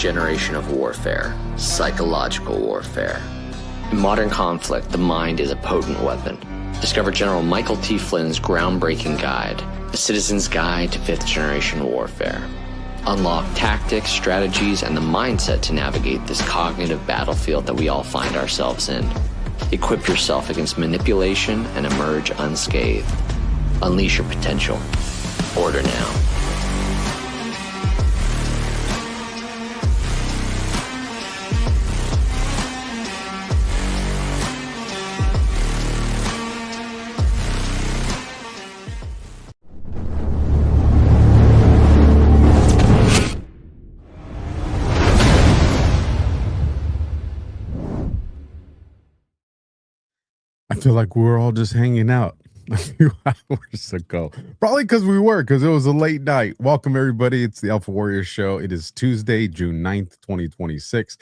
generation of warfare, psychological warfare. In modern conflict, the mind is a potent weapon. Discover General Michael T. Flynn's groundbreaking guide, A Citizen's Guide to Fifth Generation Warfare. Unlock tactics, strategies, and the mindset to navigate this cognitive battlefield that we all find ourselves in. Equip yourself against manipulation and emerge unscathed. Unleash your potential. Order now. I feel like we were all just hanging out a few hours ago. Probably because it was a late night. Welcome, everybody. It's the AlphaWarrior Show. It is Tuesday, June 9th, 2026.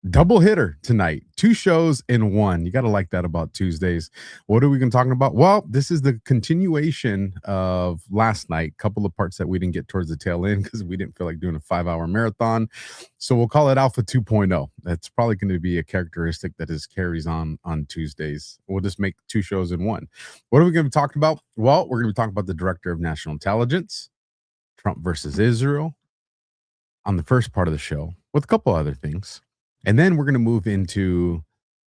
Double hitter tonight. 2 shows in one. You got to like that about Tuesdays. What are we going to talk about? Well, this is the continuation of last night. Couple of parts that we didn't get towards the tail end because we didn't feel like doing a 5-hour marathon. So we'll call it Alpha 2.0. That's probably going to be a characteristic that carries on Tuesdays. We'll just make 2 shows in one. What are we going to be talking about? Well, we're going to be talking about the Director of National Intelligence, Trump versus Israel on the first part of the show with a couple other things. And then we're going to move into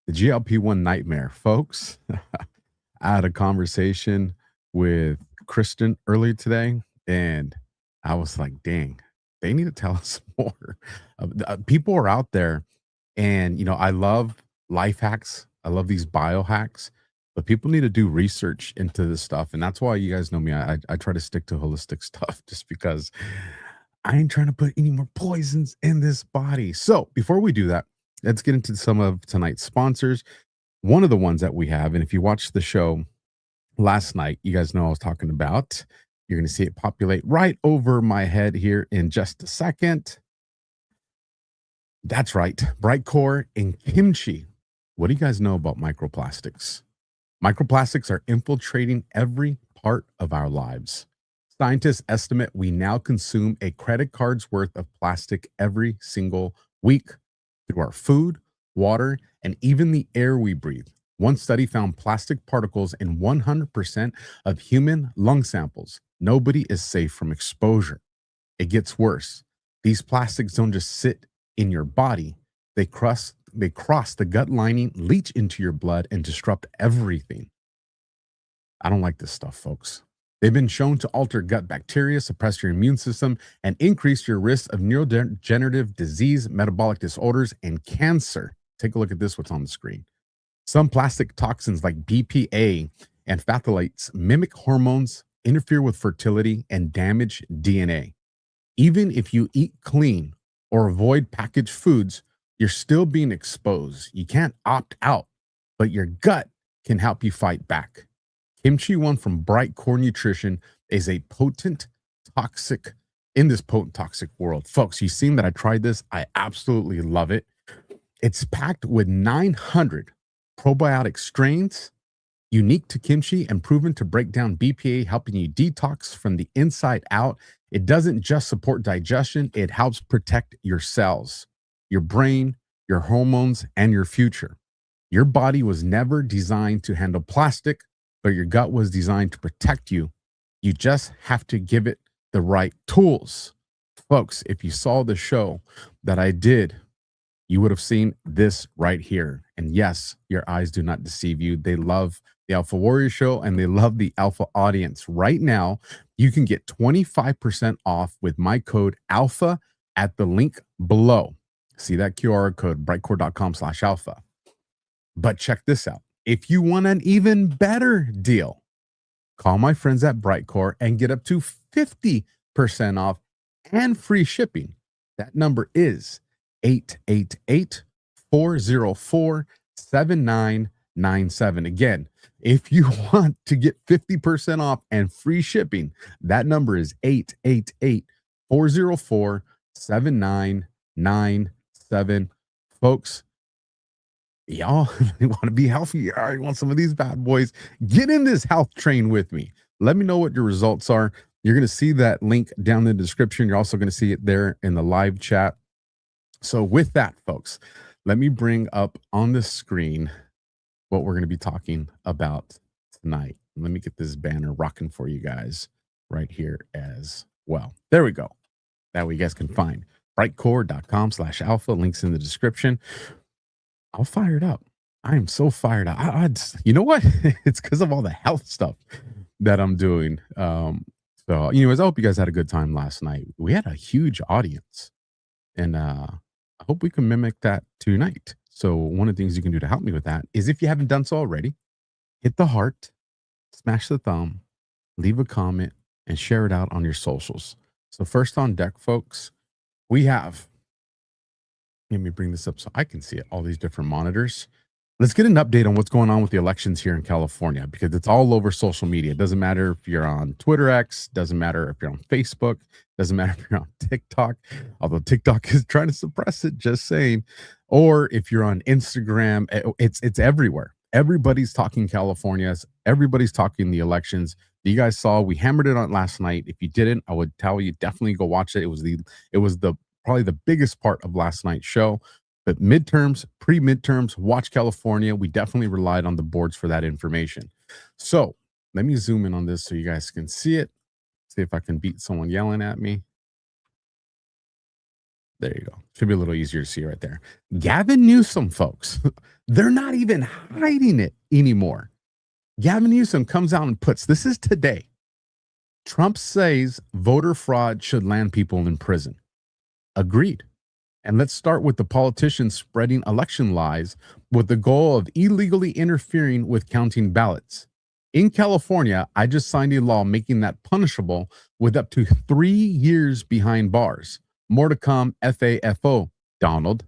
the GLP-1 nightmare. Folks, I had a conversation with Kristen earlier today, and I was like, dang, they need to tell us more. People are out there, and, I love life hacks. I love these biohacks, but people need to do research into this stuff. And that's why you guys know me. I try to stick to holistic stuff just because I ain't trying to put any more poisons in this body. So before we do that, let's get into some of tonight's sponsors. One of the ones that we have, and if you watched the show last night, you guys know I was talking about, you're going to see it populate right over my head here in just a second. That's right, Brightcore and kimchi. What do you guys know about microplastics? Microplastics are infiltrating every part of our lives. Scientists estimate we now consume a credit card's worth of plastic every single week through our food, water, and even the air we breathe. One study found plastic particles in 100% of human lung samples. Nobody is safe from exposure. It gets worse. These plastics don't just sit in your body. They cross the gut lining, leach into your blood, and disrupt everything. I don't like this stuff, folks. They've been shown to alter gut bacteria, suppress your immune system, and increase your risk of neurodegenerative disease, metabolic disorders, and cancer. Take a look at this, what's on the screen. Some plastic toxins like BPA and phthalates mimic hormones, interfere with fertility, and damage DNA. Even if you eat clean or avoid packaged foods, you're still being exposed. You can't opt out, but your gut can help you fight back. Kimchi One from Brightcore Nutrition is a potent toxic in this potent toxic world. Folks, you've seen that I tried this. I absolutely love it. It's packed with 900 probiotic strains, unique to kimchi and proven to break down BPA, helping you detox from the inside out. It doesn't just support digestion, it helps protect your cells, your brain, your hormones, and your future. Your body was never designed to handle plastic, but your gut was designed to protect you. You just have to give it the right tools. Folks, if you saw the show that I did, you would have seen this right here. And yes, your eyes do not deceive you. They love the AlphaWarrior Show and they love the Alpha audience. Right now, you can get 25% off with my code ALPHA at the link below. See that QR code, brightcore.com/alpha. But check this out. If you want an even better deal, call my friends at Brightcore and get up to 50% off and free shipping. That number is 888-404-7997. Again, if you want to get 50% off and free shipping, that number is 888-404-7997. Folks, y'all want to be healthy? You want some of these bad boys? Get in this health train with me. Let me know what your results are. You're going to see that link down in the description. You're also going to see it there in the live chat. So with that, folks, let me bring up on the screen what we're going to be talking about tonight. Let me get this banner rocking for you guys right here as well. There we go. That way you guys can find brightcore.com/alpha. Links in the description. I'll fire it up. I am so fired up. You know what? It's because of all the health stuff that I'm doing. So anyways, I hope you guys had a good time last night. We had a huge audience, and I hope we can mimic that tonight. So one of the things you can do to help me with that is, if you haven't done so already, hit the heart, smash the thumb, leave a comment, and share it out on your socials. So first on deck, folks, we have, let me bring this up so I can see it, all these different monitors. Let's get an update on what's going on with the elections here in California, because it's all over social media. It doesn't matter if you're on Twitter X, doesn't matter if you're on Facebook, doesn't matter if you're on TikTok, although TikTok is trying to suppress it, just saying, or if you're on Instagram, it's everywhere. Everybody's talking California. Everybody's talking the elections. You guys saw, we hammered it on last night. If you didn't, I would tell you, definitely go watch it. It was probably the biggest part of last night's show. But midterms, pre-midterms, watch California. We definitely relied on the boards for that information. So let me zoom in on this so you guys can see it. See if I can beat someone yelling at me. There you go. Should be a little easier to see right there. Gavin Newsom, folks, they're not even hiding it anymore. Gavin Newsom comes out and puts, this is today, Trump says voter fraud should land people in prison. Agreed. And let's start with the politicians spreading election lies with the goal of illegally interfering with counting ballots. In California, I just signed a law making that punishable with up to 3 years behind bars. More to come, FAFO, Donald.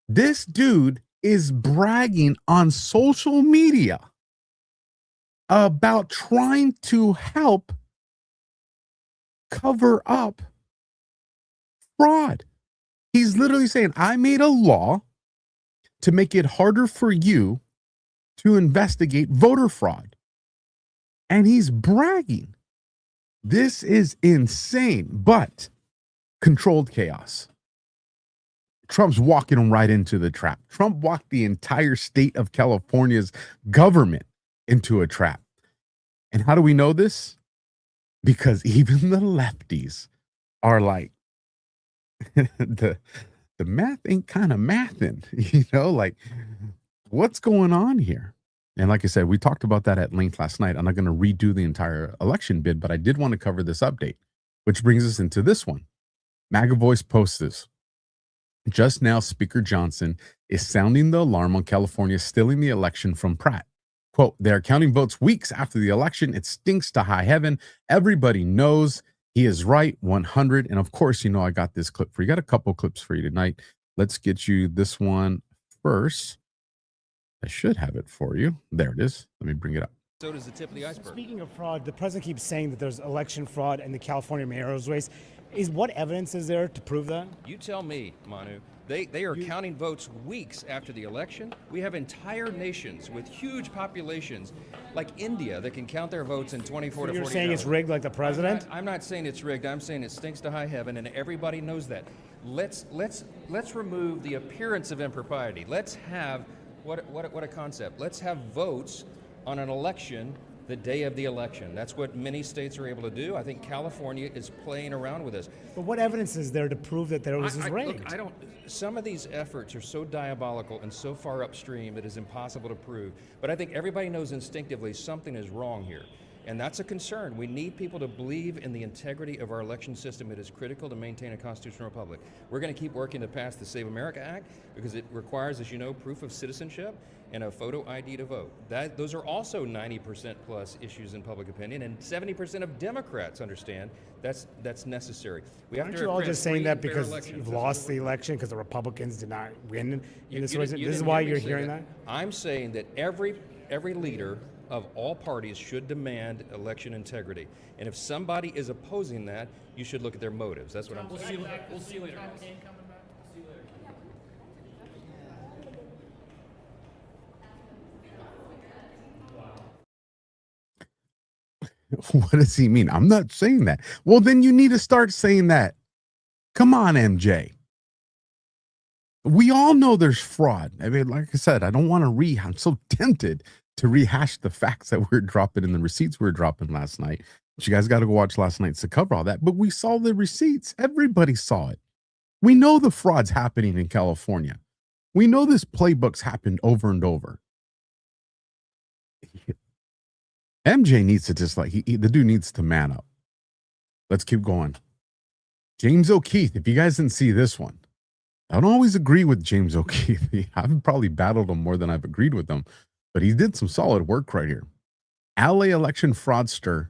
This dude is bragging on social media about trying to help cover up fraud. He's literally saying, I made a law to make it harder for you to investigate voter fraud. And he's bragging. This is insane, but controlled chaos. Trump's walking him right into the trap. Trump walked the entire state of California's government into a trap. And how do we know this? Because even the lefties are like, the math ain't kind of mathing, like, what's going on here? And like I said, we talked about that at length last night. I'm not going to redo the entire election bid, but I did want to cover this update, which brings us into this one. MAGA Voice posts this. Just now, Speaker Johnson is sounding the alarm on California stealing the election from Pratt. Quote, they're counting votes weeks after the election. It stinks to high heaven. Everybody knows he is right, 100. And of course, I got this clip for you. Got a couple clips for you tonight. Let's get you this one first. I should have it for you. There it is. Let me bring it up. So does the tip of the iceberg. Speaking of fraud, the president keeps saying that there's election fraud in the California mayor's race. What evidence is there to prove that? You tell me, Manu. They are counting votes weeks after the election. We have entire nations with huge populations, like India, that can count their votes in 24 to 48 hours. You're saying it's rigged like the president? I'm not saying it's rigged. I'm saying it stinks to high heaven, and everybody knows that. Let's remove the appearance of impropriety. Let's have what a concept. Let's have votes on an election the day of the election. That's what many states are able to do. I think California is playing around with this. But what evidence is there to prove that there was rigged? Look, some of these efforts are so diabolical and so far upstream it is impossible to prove. But I think everybody knows instinctively something is wrong here. And that's a concern. We need people to believe in the integrity of our election system. It is critical to maintain a constitutional republic. We're going to keep working to pass the Save America Act because it requires, as you know, proof of citizenship and a photo ID to vote. Those are also 90% plus issues in public opinion, and 70% of Democrats understand that's necessary. Aren't you all just saying that because you've lost the election because the Republicans did not win in this race? This is why you're hearing that? I'm saying that every leader of all parties should demand election integrity. And if somebody is opposing that, you should look at their motives. That's what I'm saying. We'll see you later. What does he mean? I'm not saying that. Well, then you need to start saying that. Come on, MJ. We all know there's fraud. I mean, like I said, I don't want to I'm so tempted to rehash the facts that we're dropping in the receipts we were dropping last night. But you guys got to go watch last night to cover all that. But we saw the receipts. Everybody saw it. We know the fraud's happening in California. We know this playbook's happened over and over. MJ needs to just the dude needs to man up. Let's keep going. James O'Keefe, if you guys didn't see this one, I don't always agree with James O'Keefe. I've probably battled him more than I've agreed with him, but he did some solid work right here. LA election fraudster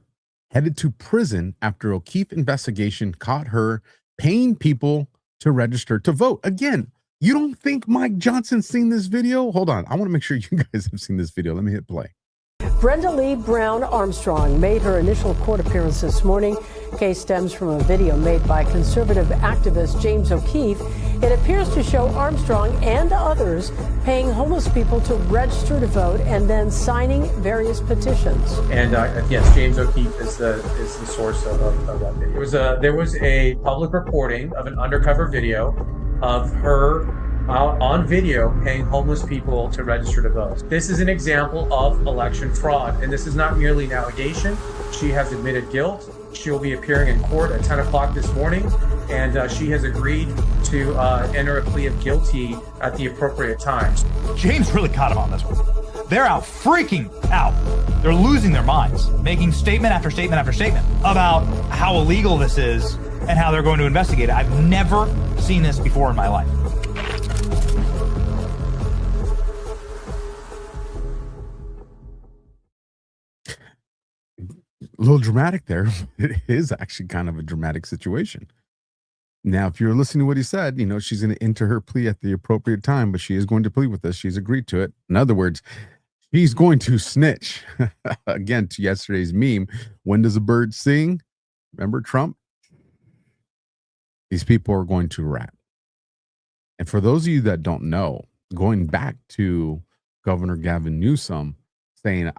headed to prison after O'Keefe investigation caught her paying people to register to vote. Again, you don't think Mike Johnson's seen this video? Hold on. I want to make sure you guys have seen this video. Let me hit play. Brenda Lee Brown Armstrong made her initial court appearance this morning. Case stems from a video made by conservative activist James O'Keefe. It appears to show Armstrong and others paying homeless people to register to vote and then signing various petitions. And yes, James O'Keefe is the source of that video. There was a public reporting of an undercover video of her on video paying homeless people to register to vote. This is an example of election fraud, and this is not merely an allegation. She has admitted guilt. She will be appearing in court at 10 o'clock this morning, and she has agreed to enter a plea of guilty at the appropriate times. James really caught him on this one. They're out freaking out. They're losing their minds, making statement after statement after statement about how illegal this is and how they're going to investigate it. I've never seen this before in my life. A little dramatic there. It is actually kind of a dramatic situation. Now, if you're listening to what he said, you know, she's going to enter her plea at the appropriate time, but she is going to plead with us. She's agreed to it. In other words, she's going to snitch. Again, to yesterday's meme, when does a bird sing? Remember Trump? These people are going to rat. And for those of you that don't know, going back to Governor Gavin Newsom saying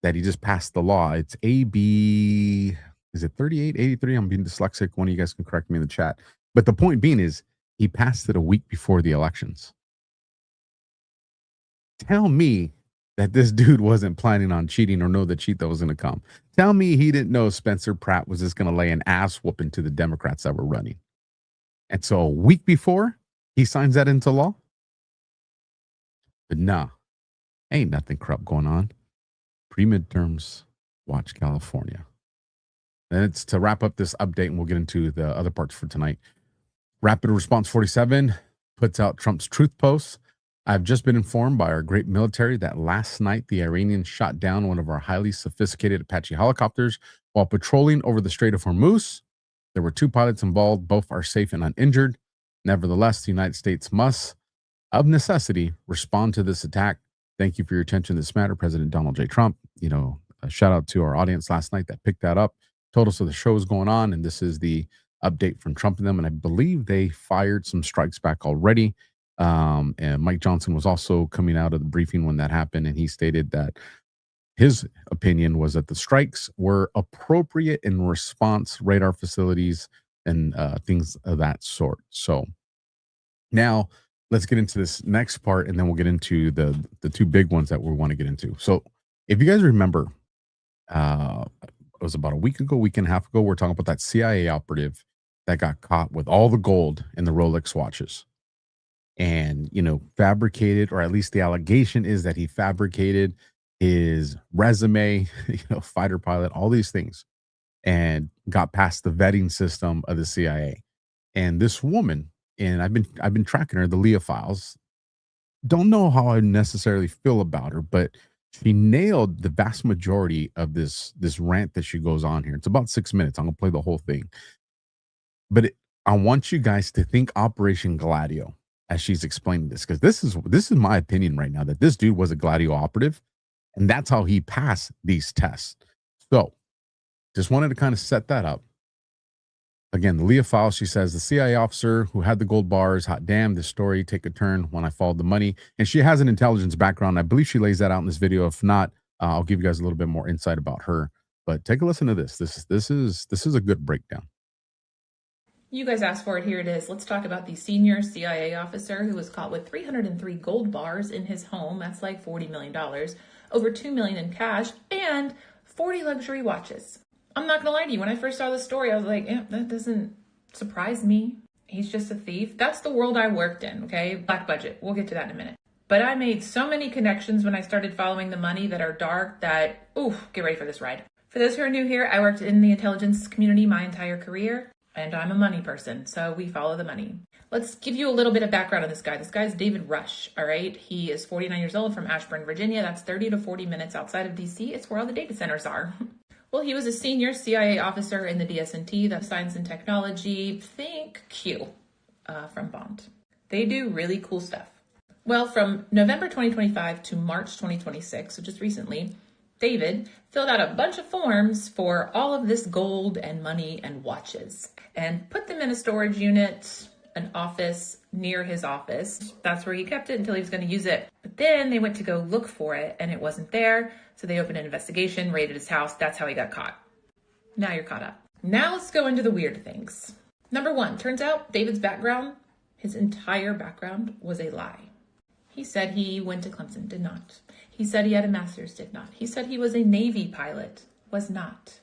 that he just passed the law, it's AB, is it 38, 83? I'm being dyslexic. One of you guys can correct me in the chat. But the point being is he passed it a week before the elections. Tell me that this dude wasn't planning on cheating or know the cheat that was going to come. Tell me he didn't know Spencer Pratt was just going to lay an ass whooping to the Democrats that were running. And so a week before he signs that into law. But nah, ain't nothing corrupt going on. Pre-midterms, watch California. And it's to wrap up this update, and we'll get into the other parts for tonight. Rapid Response 47 puts out Trump's truth posts. I've just been informed by our great military that last night the Iranians shot down one of our highly sophisticated Apache helicopters while patrolling over the Strait of Hormuz. There were 2 pilots involved. Both are safe and uninjured. Nevertheless, the United States must, of necessity, respond to this attack. Thank you for your attention to this matter, President Donald J. Trump. You know, a shout out to our audience last night that picked that up, told us that the show is going on, and this is the update from Trump and them. And I believe they fired some strikes back already. And Mike Johnson was also coming out of the briefing when that happened, and he stated that his opinion was that the strikes were appropriate in response, radar facilities, and things of that sort. So now let's get into this next part, and then we'll get into the 2 big ones that we want to get into. So if you guys remember, it was about a week and a half ago, we're talking about that CIA operative that got caught with all the gold in the Rolex watches. And, you know, fabricated, or at least the allegation is that he fabricated his resume, you know, fighter pilot, all these things, and got past the vetting system of the CIA. And this woman, and I've been tracking her, the Leah files. Don't know how I necessarily feel about her, but she nailed the vast majority of this rant that she goes on here. It's about 6 minutes. I'm gonna play the whole thing, but I want you guys to think Operation Gladio as she's explaining this, because this is my opinion right now, that this dude was a Gladio operative, and that's how he passed these tests. So just wanted to kind of set that up. Again, the Leah file, she says, the CIA officer who had the gold bars, hot damn, this story take a turn when I followed the money. And she has an intelligence background. I believe she lays that out in this video. If not, I'll give you guys a little bit more insight about her. But take a listen to this. This is a good breakdown. You guys asked for it. Here it is. Let's talk about the senior CIA officer who was caught with 303 gold bars in his home. That's like $40 million, over $2 million in cash, and 40 luxury watches. I'm not gonna lie to you. When I first saw the story, I was like, that doesn't surprise me. He's just a thief. That's the world I worked in, okay? Black budget. We'll get to that in a minute. But I made so many connections when I started following the money that are dark that, get ready for this ride. For those who are new here, I worked in the intelligence community my entire career. And I'm a money person, so we follow the money. Let's give you a little bit of background on this guy. This guy's David Rush, all right? He is 49 years old from Ashburn, Virginia. That's 30 to 40 minutes outside of DC. It's where all the data centers are. Well, he was a senior CIA officer in the DS&T, the Science and Technology, think Q, from Bond. They do really cool stuff. Well, from November 2025 to March 2026, so just recently, David filled out a bunch of forms for all of this gold and money and watches and put them in a storage unit, an office near his office. That's where he kept it until he was going to use it. But then they went to go look for it and it wasn't there. So they opened an investigation, raided his house. That's how he got caught. Now you're caught up. Now let's go into the weird things. Number one, turns out David's background, his entire background, was a lie. He said he went to Clemson, did not. He said he had a master's, did not. He said he was a Navy pilot, was not.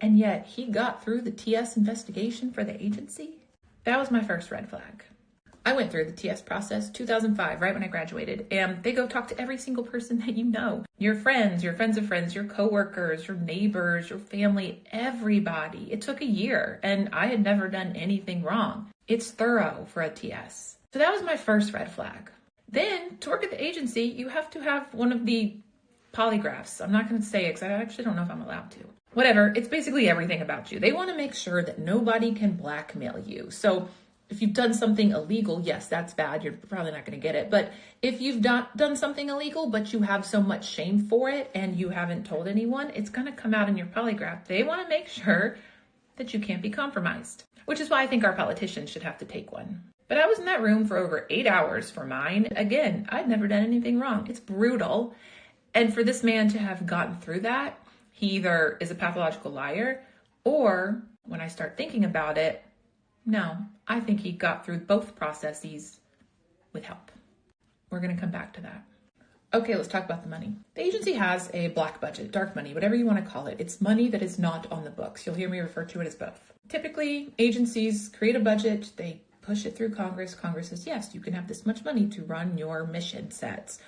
And yet he got through the TS investigation for the agency? That was my first red flag. I went through the TS process 2005, right when I graduated, and they go talk to every single person that you know. Your friends of friends, your coworkers, your neighbors, your family, everybody. It took a year and I had never done anything wrong. It's thorough for a TS. So that was my first red flag. Then to work at the agency, you have to have one of the polygraphs. I'm not going to say it because I actually don't know if I'm allowed to. Whatever, it's basically everything about you. They want to make sure that nobody can blackmail you. So if you've done something illegal, yes, that's bad. You're probably not going to get it. But if you've done something illegal, but you have so much shame for it and you haven't told anyone, it's going to come out in your polygraph. They want to make sure that you can't be compromised, which is why I think our politicians should have to take one. But I was in that room for over 8 hours for mine. Again, I'd never done anything wrong. It's brutal. And for this man to have gotten through that, he either is a pathological liar or, when I start thinking about it, no, I think he got through both processes with help. We're going to come back to that. Okay, let's talk about the money. The agency has a black budget, dark money, whatever you want to call it. It's money that is not on the books. You'll hear me refer to it as both. Typically, agencies create a budget, they push it through Congress. Congress says, yes, you can have this much money to run your mission sets.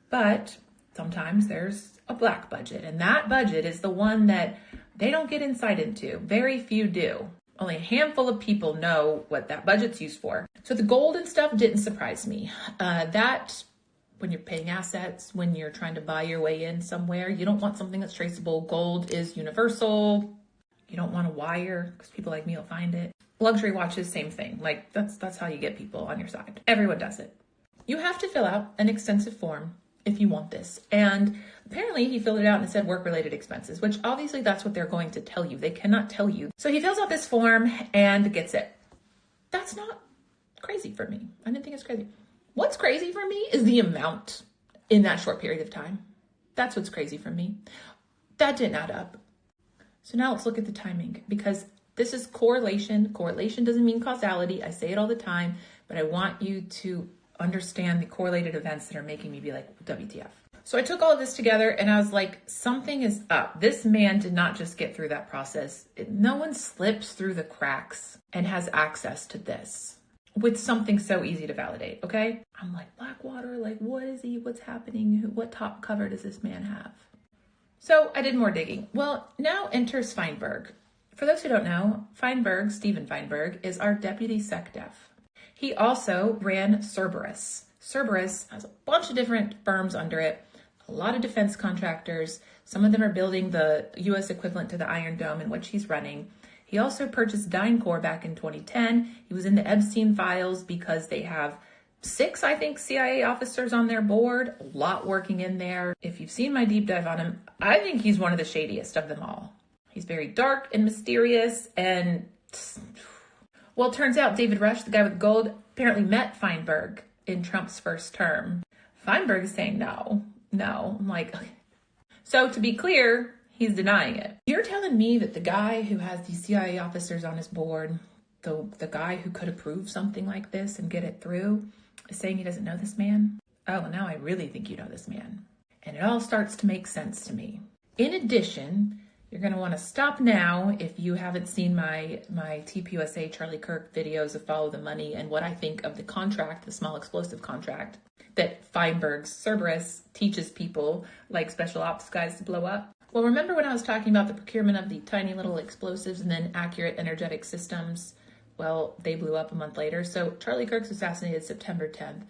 But sometimes there's a black budget, and that budget is the one that they don't get insight into. Very few do. Only a handful of people know what that budget's used for. So the gold and stuff didn't surprise me. That when you're paying assets, when you're trying to buy your way in somewhere, you don't want something that's traceable. Gold is universal. You don't want a wire because people like me will find it. Luxury watches, same thing. Like that's how you get people on your side. Everyone does it. You have to fill out an extensive form if you want this. And apparently he filled it out and it said work-related expenses, which obviously that's what they're going to tell you. They cannot tell you. So he fills out this form and gets it. That's not crazy for me. I didn't think it's crazy. What's crazy for me is the amount in that short period of time. That's what's crazy for me. That didn't add up. So now let's look at the timing, because this is correlation. Correlation doesn't mean causality. I say it all the time, but I want you to understand the correlated events that are making me be like, WTF. So I took all of this together and I was like, something is up. This man did not just get through that process. No one slips through the cracks and has access to this with something so easy to validate, okay? I'm like, Blackwater, like what is he? What's happening? What top cover does this man have? So I did more digging. Well, now enters Feinberg. For those who don't know, Steven Feinberg, is our deputy SecDef. He also ran Cerberus. Cerberus has a bunch of different firms under it, a lot of defense contractors. Some of them are building the U.S. equivalent to the Iron Dome, in which he's running. He also purchased DynCorp back in 2010. He was in the Epstein files because they have 6, I think, CIA officers on their board, a lot working in there. If you've seen my deep dive on him, I think he's one of the shadiest of them all. He's very dark and mysterious and... Well, it turns out David Rush, the guy with gold, apparently met Feinberg in Trump's first term. Feinberg is saying no. I'm like, okay. So to be clear, He's denying it. You're telling me that the guy who has these CIA officers on his board, the guy who could approve something like this and get it through, is saying he doesn't know this man? Oh, now I really think you know this man. And it all starts to make sense to me. In addition, you're going to want to stop now if you haven't seen my TPUSA Charlie Kirk videos of Follow the Money and what I think of the contract, the small explosive contract, that Feinberg's Cerberus teaches people like special ops guys to blow up. Well, remember when I was talking about the procurement of the tiny little explosives and then accurate energetic systems? Well, they blew up a month later. So Charlie Kirk's assassinated September 10th.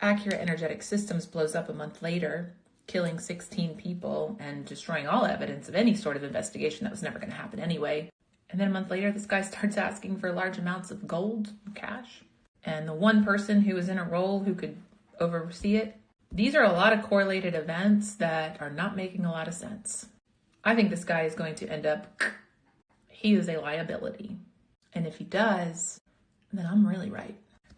Accurate energetic systems blows up a month later, killing 16 people and destroying all evidence of any sort of investigation that was never going to happen anyway. And then a month later, this guy starts asking for large amounts of gold and cash. And the one person who was in a role who could oversee it. These are a lot of correlated events that are not making a lot of sense. I think this guy is going to end up, he is a liability. And if he does, then I'm really right.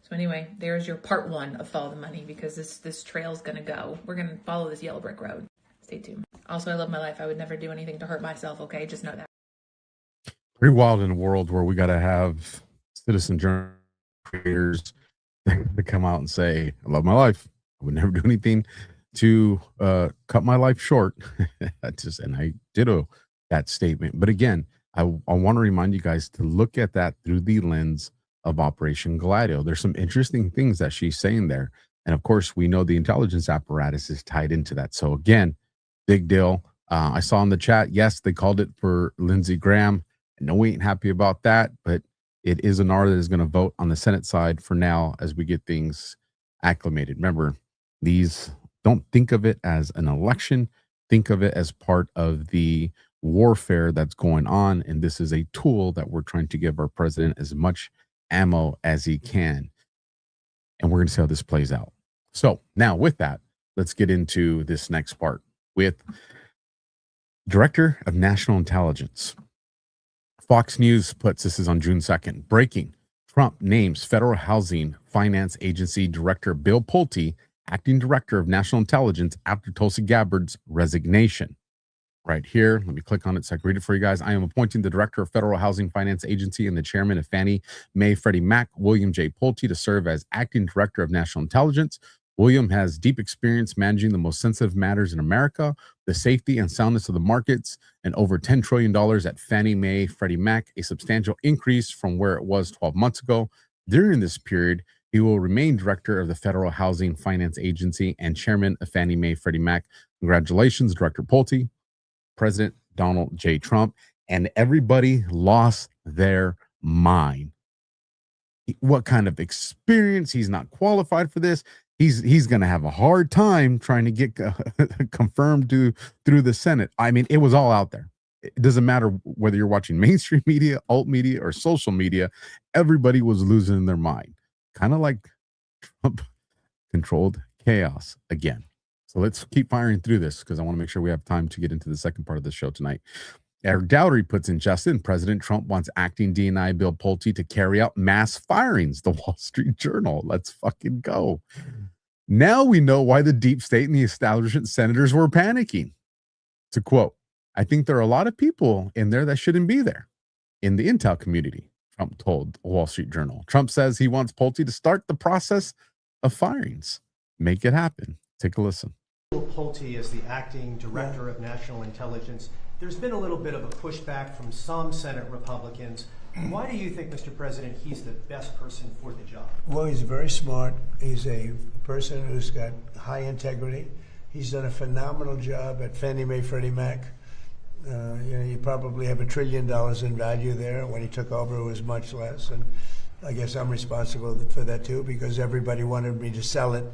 So anyway, there's your part 1 of Follow the Money, because this trail's going to go. We're going to follow this yellow brick road. Stay tuned. Also, I love my life. I would never do anything to hurt myself, okay? Just know that. Pretty wild in a world where we got to have citizen journal creators to come out and say, I love my life. I would never do anything to cut my life short. And I ditto that statement. But again, I want to remind you guys to look at that through the lens of Operation Gladio. There's some interesting things that she's saying there. And of course, we know the intelligence apparatus is tied into that. So again, big deal. I saw in the chat, yes, they called it for Lindsey Graham. I know we ain't happy about that, but it is an R that is going to vote on the Senate side for now as we get things acclimated. Remember, these, don't think of it as an election. Think of it as part of the warfare that's going on. And this is a tool that we're trying to give our president as much ammo as he can. And we're going to see how this plays out. So now with that, let's get into this next part with Director of National Intelligence. Fox News puts, this is on June 2nd, breaking. Trump names Federal Housing Finance Agency Director Bill Pulte acting Director of National Intelligence after Tulsi Gabbard's resignation. Right here, let me click on it so I can read it for you guys. I am appointing the Director of Federal Housing Finance Agency and the Chairman of Fannie Mae Freddie Mac, William J. Pulte, to serve as Acting Director of National Intelligence. William has deep experience managing the most sensitive matters in America, the safety and soundness of the markets, and over $10 trillion at Fannie Mae Freddie Mac, a substantial increase from where it was 12 months ago. During this period, he will remain Director of the Federal Housing Finance Agency and Chairman of Fannie Mae Freddie Mac. Congratulations, Director Pulte. President Donald J. Trump, and everybody lost their mind. What kind of experience? He's not qualified for this. He's going to have a hard time trying to get confirmed through the Senate. I mean, it was all out there. It doesn't matter whether you're watching mainstream media, alt media, or social media. Everybody was losing their mind. Kind of like Trump controlled chaos again. So let's keep firing through this because I want to make sure we have time to get into the second part of the show tonight. Eric Dowdy puts in, Justin, President Trump wants acting DNI Bill Pulte to carry out mass firings. The Wall Street Journal. Let's fucking go. Now we know why the deep state and the establishment senators were panicking. To quote, I think there are a lot of people in there that shouldn't be there in the intel community, Trump told the Wall Street Journal. Trump says he wants Pulte to start the process of firings. Make it happen. Take a listen. Pulte is the acting Director of National Intelligence. There's been a little bit of a pushback from some Senate Republicans. Why do you think, Mr. President, he's the best person for the job? Well, he's very smart. He's a person who's got high integrity. He's done a phenomenal job at Fannie Mae, Freddie Mac. You probably have $1 trillion in value there. When he took over, it was much less. And I guess I'm responsible for that, too, because everybody wanted me to sell it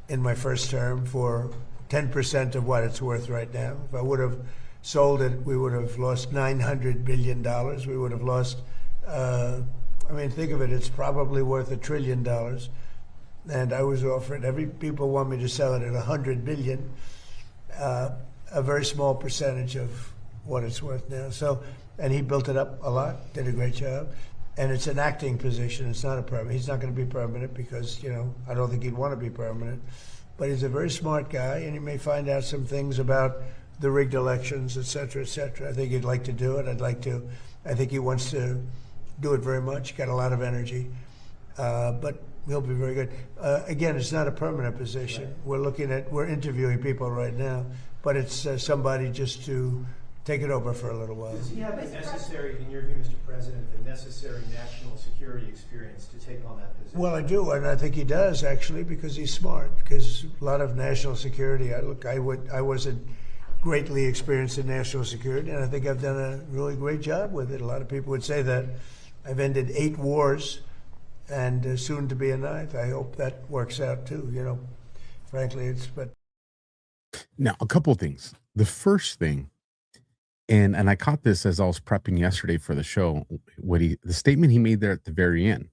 in my first term for 10% of what it's worth right now. If I would have sold it, we would have lost $900 billion. We would have lost, think of it, it's probably worth $1 trillion. And I was offered, people want me to sell it at $100 billion, a very small percentage of what it's worth now. So, and he built it up a lot, did a great job. And it's an acting position, it's not a permanent. He's not going to be permanent because, I don't think he'd want to be permanent. But he's a very smart guy, and he may find out some things about the rigged elections, et cetera, et cetera. I think he'd like to do it. I think he wants to do it very much. Got a lot of energy, but he'll be very good. Again, it's not a permanent position. Right. We're interviewing people right now, but it's somebody just to take it over for a little while. Does he have the necessary, in your view, Mr. President, the necessary national security experience to take on that position? Well, I do, and I think he does actually, because he's smart. Because a lot of national security, I wasn't greatly experienced in national security, and I think I've done a really great job with it. A lot of people would say that I've ended 8 wars, and soon to be a 9th. I hope that works out too. You know, frankly, but Now, a couple of things. The first thing, and I caught this as I was prepping yesterday for the show, the statement he made there at the very end.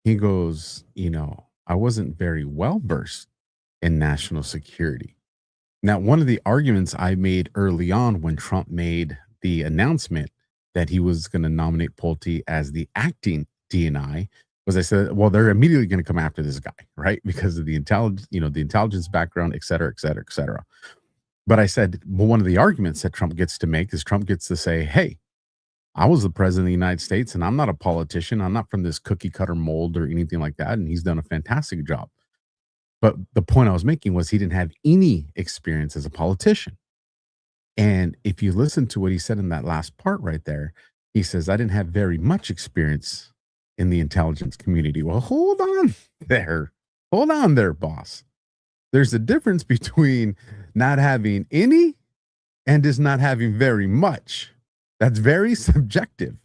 He goes, I wasn't very well versed in national security. Now, one of the arguments I made early on when Trump made the announcement that he was going to nominate Pulte as the acting DNI was, I said, well, they're immediately going to come after this guy, right? Because of the intelligence background, et cetera, et cetera, et cetera. But I said, well, one of the arguments that Trump gets to make is Trump gets to say, hey, I was the president of the United States and I'm not a politician. I'm not from this cookie cutter mold or anything like that. And he's done a fantastic job. But the point I was making was he didn't have any experience as a politician. And if you listen to what he said in that last part right there, he says, I didn't have very much experience in the intelligence community. Well, hold on there, boss. There's a difference between not having any and just not having very much. That's very subjective.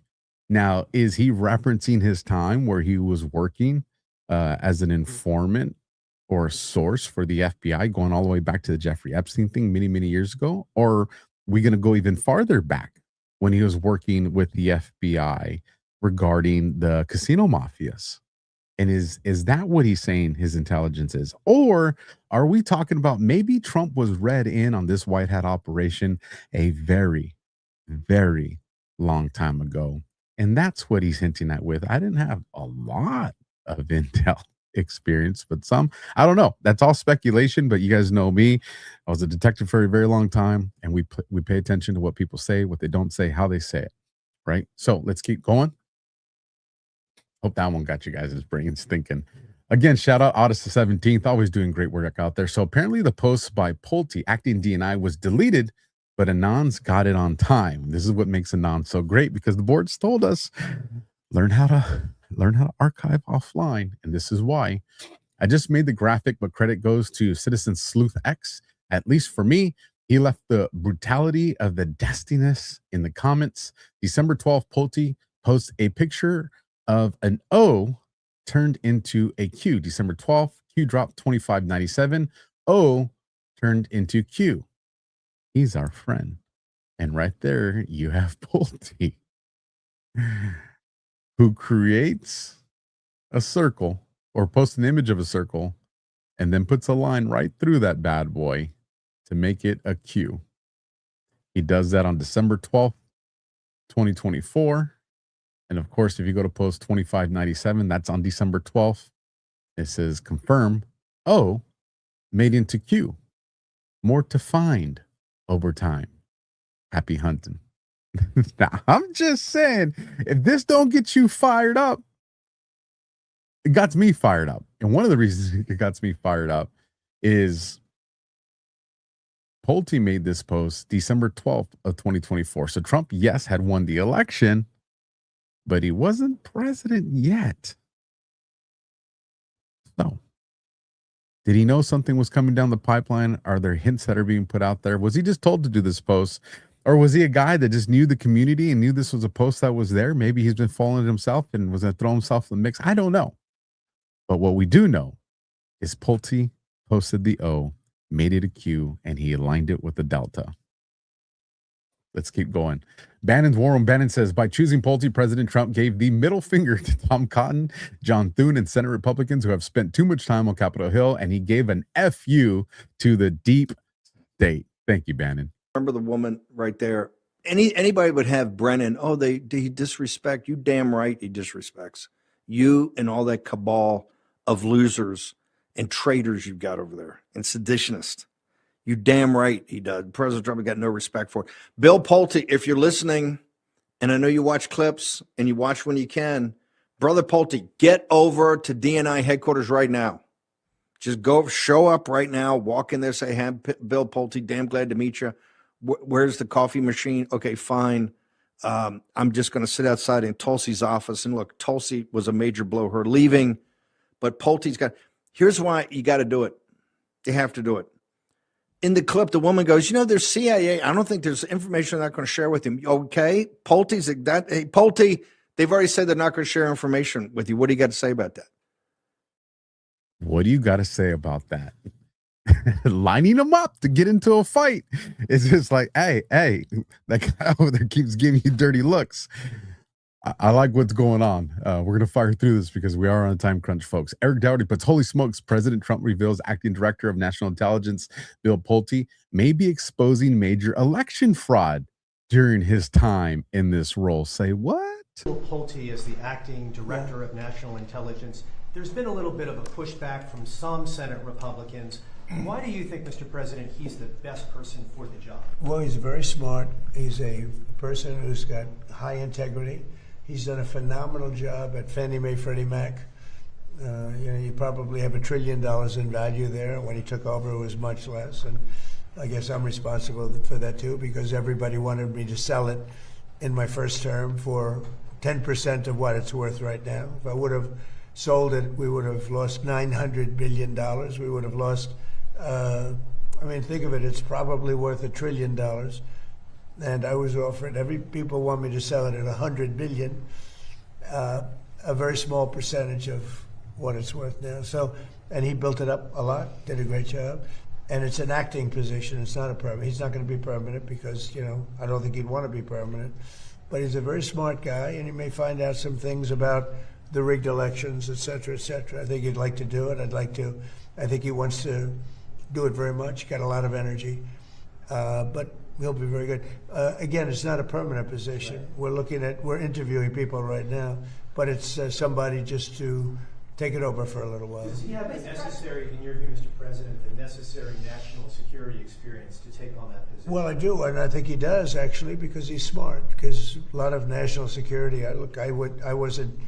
Now, is he referencing his time where he was working as an informant or a source for the FBI, going all the way back to the Jeffrey Epstein thing many, many years ago? Or are we going to go even farther back when he was working with the FBI regarding the casino mafias? And is that what he's saying his intelligence is? Or are we talking about maybe Trump was read in on this white hat operation a very, very long time ago? And that's what he's hinting at with, I didn't have a lot of intel experience, but some. I don't know. That's all speculation, but you guys know me. I was a detective for a very long time, and we pay attention to what people say, what they don't say, how they say it, right? So let's keep going. Hope that one got you guys' brains thinking. Again, shout out August the 17th. Always doing great work out there. So apparently the post by Pulte, acting DNI, was deleted, but Anons got it on time. This is what makes Anon so great, because the boards told us learn how to archive offline. And this is why. I just made the graphic, but credit goes to Citizen Sleuth X. At least for me, he left the brutality of the destiness in the comments. December 12th, Pulte posts a picture of an O turned into a Q. December 12th, Q dropped 25.97. O turned into Q. He's our friend. And right there, you have Pulte, who creates a circle or posts an image of a circle and then puts a line right through that bad boy to make it a Q. He does that on December 12th, 2024. And of course, if you go to post 2597, that's on December 12th. It says confirm O made into Q. More to find over time. Happy hunting. Now, I'm just saying, if this don't get you fired up, it got me fired up. And one of the reasons it got me fired up is Pulte made this post December 12th of 2024. So Trump, yes, had won the election, but he wasn't president yet. So, did he know something was coming down the pipeline? Are there hints that are being put out there? Was he just told to do this post? Or was he a guy that just knew the community and knew this was a post that was there? Maybe he's been following it himself and was going to throw himself in the mix. I don't know. But what we do know is Pulte posted the O, made it a Q, and he aligned it with the delta. Let's keep going. Bannon's War Room. Bannon says, by choosing Pulte, President Trump gave the middle finger to Tom Cotton, John Thune, and Senate Republicans who have spent too much time on Capitol Hill, and he gave an FU to the deep state. Thank you, Bannon. Remember the woman right there. Anybody would have Brennan, he disrespect. You damn right he disrespects. You and all that cabal of losers and traitors you've got over there and seditionists. You damn right he does. President Trump got no respect for it. Bill Pulte, if you're listening, and I know you watch clips and you watch when you can, Brother Pulte, get over to DNI headquarters right now. Just go, show up right now, walk in there, say, hey, Bill Pulte, damn glad to meet you. Where's the coffee machine? Okay, fine. I'm just going to sit outside in Tulsi's office. And look, Tulsi was a major blow, her leaving. But Pulte's here's why you got to do it. You have to do it. In the clip, the woman goes, there's CIA. I don't think there's information they're not going to share with him. Okay, Pulte's that. Hey, Pulte, they've already said they're not going to share information with you. What do you got to say about that? What do you got to say about that? Lining them up to get into a fight. It's just like, hey, that guy over there keeps giving you dirty looks. I like what's going on. We're going to fire through this because we are on a time crunch, folks. Eric Dougherty puts, holy smokes, President Trump reveals acting director of national intelligence, Bill Pulte, may be exposing major election fraud during his time in this role. Say what? Bill Pulte is the acting director of national intelligence. There's been a little bit of a pushback from some Senate Republicans. Why do you think, Mr. President, he's the best person for the job? Well, he's very smart. He's a person who's got high integrity. He's done a phenomenal job at Fannie Mae, Freddie Mac. You probably have $1 trillion in value there. When he took over, it was much less. And I guess I'm responsible for that too, because everybody wanted me to sell it in my first term for 10% of what it's worth right now. If I would have sold it, we would have lost $900 billion. We would have lost, think of it, it's probably worth $1 trillion. And I was offered, people want me to sell it at $100 billion, a very small percentage of what it's worth now. So, and he built it up a lot, did a great job. And it's an acting position, it's not a permanent. He's not going to be permanent because, I don't think he'd want to be permanent. But he's a very smart guy, and he may find out some things about the rigged elections, et cetera, et cetera. I think he'd like to do it. I think he wants to do it very much, got a lot of energy. But he'll be very good. Again, it's not a permanent position. Right. We're interviewing people right now, but it's somebody just to take it over for a little while. Does he have the necessary, in your view, Mr. President, the necessary national security experience to take on that position? Well, I do, and I think he does, actually, because he's smart. Because a lot of national security, I wasn't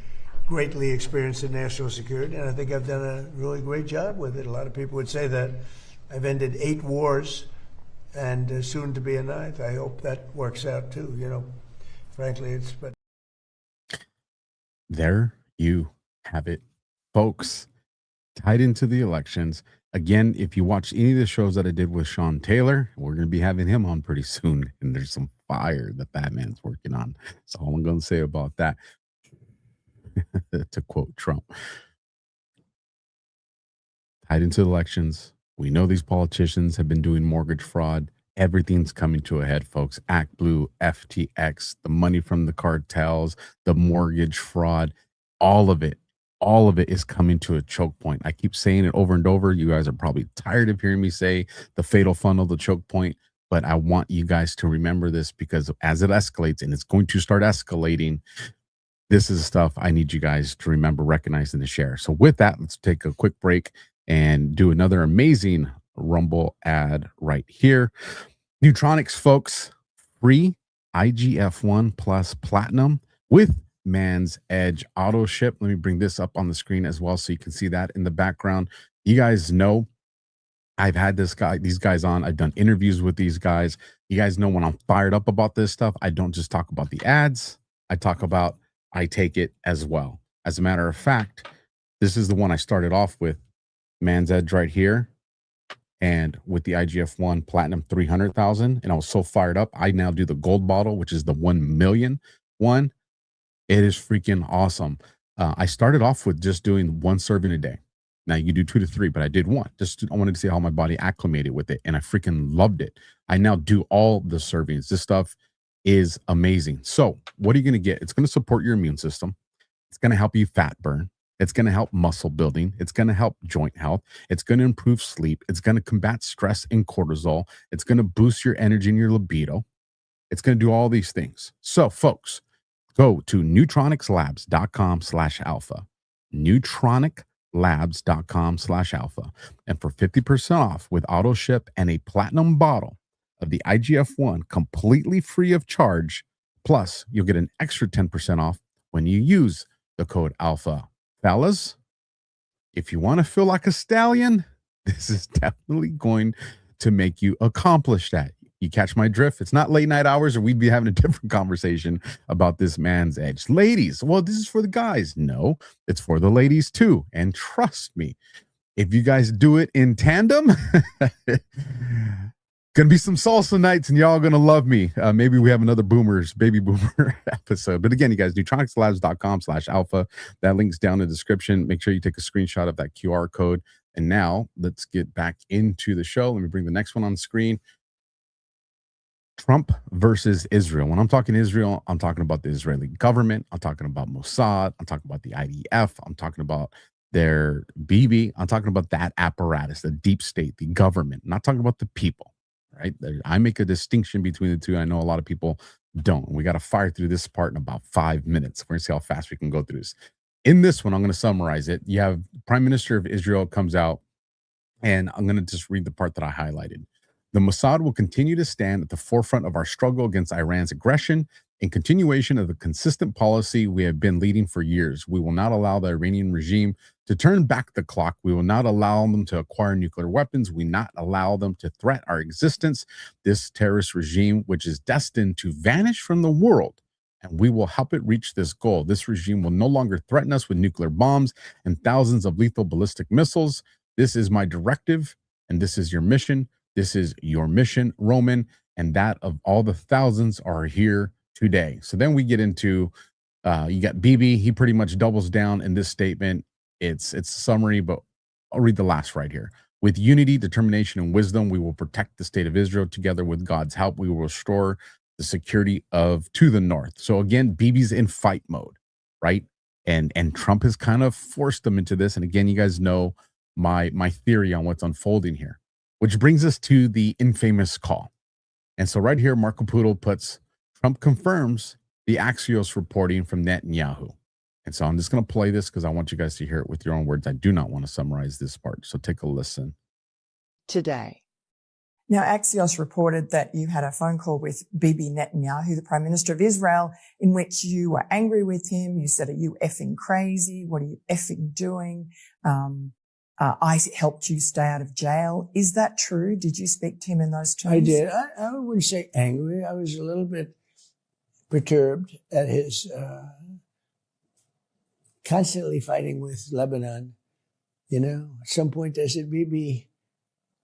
greatly experienced in national security, and I think I've done a really great job with it. A lot of people would say that I've ended 8 wars and soon to be a 9th. I hope that works out too. Frankly, but there you have it, folks. Tied into the elections. Again, if you watch any of the shows that I did with Sean Taylor, we're going to be having him on pretty soon. And there's some fire that Batman's working on. That's all I'm going to say about that. To quote Trump. Tied into the elections. We know these politicians have been doing mortgage fraud. Everything's coming to a head, folks. Act Blue, FTX, the money from the cartels, the mortgage fraud, all of it is coming to a choke point. I keep saying it over and over. You guys are probably tired of hearing me say the fatal funnel, the choke point, but I want you guys to remember this, because as it escalates, and it's going to start escalating, this is stuff I need you guys to remember, recognize, and to share. So with that, let's take a quick break and do another amazing Rumble ad right here. Neutronics, folks, free IGF-1 plus platinum with Man's Edge auto ship. Let me bring this up on the screen as well so you can see that in the background. You guys know I've had these guys on. I've done interviews with these guys. You guys know when I'm fired up about this stuff, I don't just talk about the ads. I take it as well. As a matter of fact, this is the one I started off with, Man's Edge right here. And with the IGF-1 Platinum 300,000, and I was so fired up, I now do the gold bottle, which is the 1 million one. It is freaking awesome. I started off with just doing 1 serving a day. Now you do 2 to 3, but I did 1. I wanted to see how my body acclimated with it, and I freaking loved it. I now do all the servings. This stuff is amazing. So what are you going to get? It's going to support your immune system. It's going to help you fat burn. It's going to help muscle building. It's going to help joint health. It's going to improve sleep. It's going to combat stress and cortisol. It's going to boost your energy and your libido. It's going to do all these things. So folks, go to neutronicslabs.com/alpha. Neutronic labs.com/alpha. And for 50% off with auto ship and a platinum bottle of the IGF-1 completely free of charge, plus you'll get an extra 10% off when you use the code alpha. Fellas, if you want to feel like a stallion, this is definitely going to make you accomplish that. You catch my drift? It's not late night hours or we'd be having a different conversation about this man's edge. Ladies, well, this is for the guys. No, it's for the ladies too. And trust me, if you guys do it in tandem, gonna be some salsa nights and y'all gonna love me. Maybe we have another baby boomer episode. But again, you guys, nutronicsLabs.com/alpha. That link's down in the description. Make sure you take a screenshot of that QR code. And now let's get back into the show. Let me bring the next one on the screen. Trump versus Israel. When I'm talking Israel, I'm talking about the Israeli government. I'm talking about Mossad. I'm talking about the IDF. I'm talking about their Bibi. I'm talking about that apparatus, the deep state, the government. I'm not talking about the people, right? I make a distinction between the two. I know a lot of people don't. We got to fire through this part in about 5 minutes. We're going to see how fast we can go through this. In this one, I'm going to summarize it. You have Prime Minister of Israel comes out, and I'm going to just read the part that I highlighted. The Mossad will continue to stand at the forefront of our struggle against Iran's aggression in continuation of the consistent policy we have been leading for years. We will not allow the Iranian regime to turn back the clock. We will not allow them to acquire nuclear weapons. We not allow them to threat our existence. This terrorist regime, which is destined to vanish from the world, and we will help it reach this goal. This regime will no longer threaten us with nuclear bombs and thousands of lethal ballistic missiles. This is my directive, and this is your mission. This is your mission, Roman, and that of all the thousands are here today. So then we get into, you got Bibi. He pretty much doubles down in this statement. It's a summary, but I'll read the last right here. With unity, determination, and wisdom, we will protect the state of Israel. Together with God's help, we will restore the security to the north. So again, Bibi's in fight mode, right? And Trump has kind of forced them into this. And again, you guys know my theory on what's unfolding here, which brings us to the infamous call. And so right here, Marco Poodle puts, Trump confirms the Axios reporting from Netanyahu. And so I'm just going to play this because I want you guys to hear it with your own words. I do not want to summarize this part. So take a listen. Today. Now, Axios reported that you had a phone call with Bibi Netanyahu, the Prime Minister of Israel, in which you were angry with him. You said, are you effing crazy? What are you effing doing? I helped you stay out of jail. Is that true? Did you speak to him in those terms? I did. I wouldn't say angry. I was a little bit perturbed at his constantly fighting with Lebanon. You know, at some point I said, Bibi,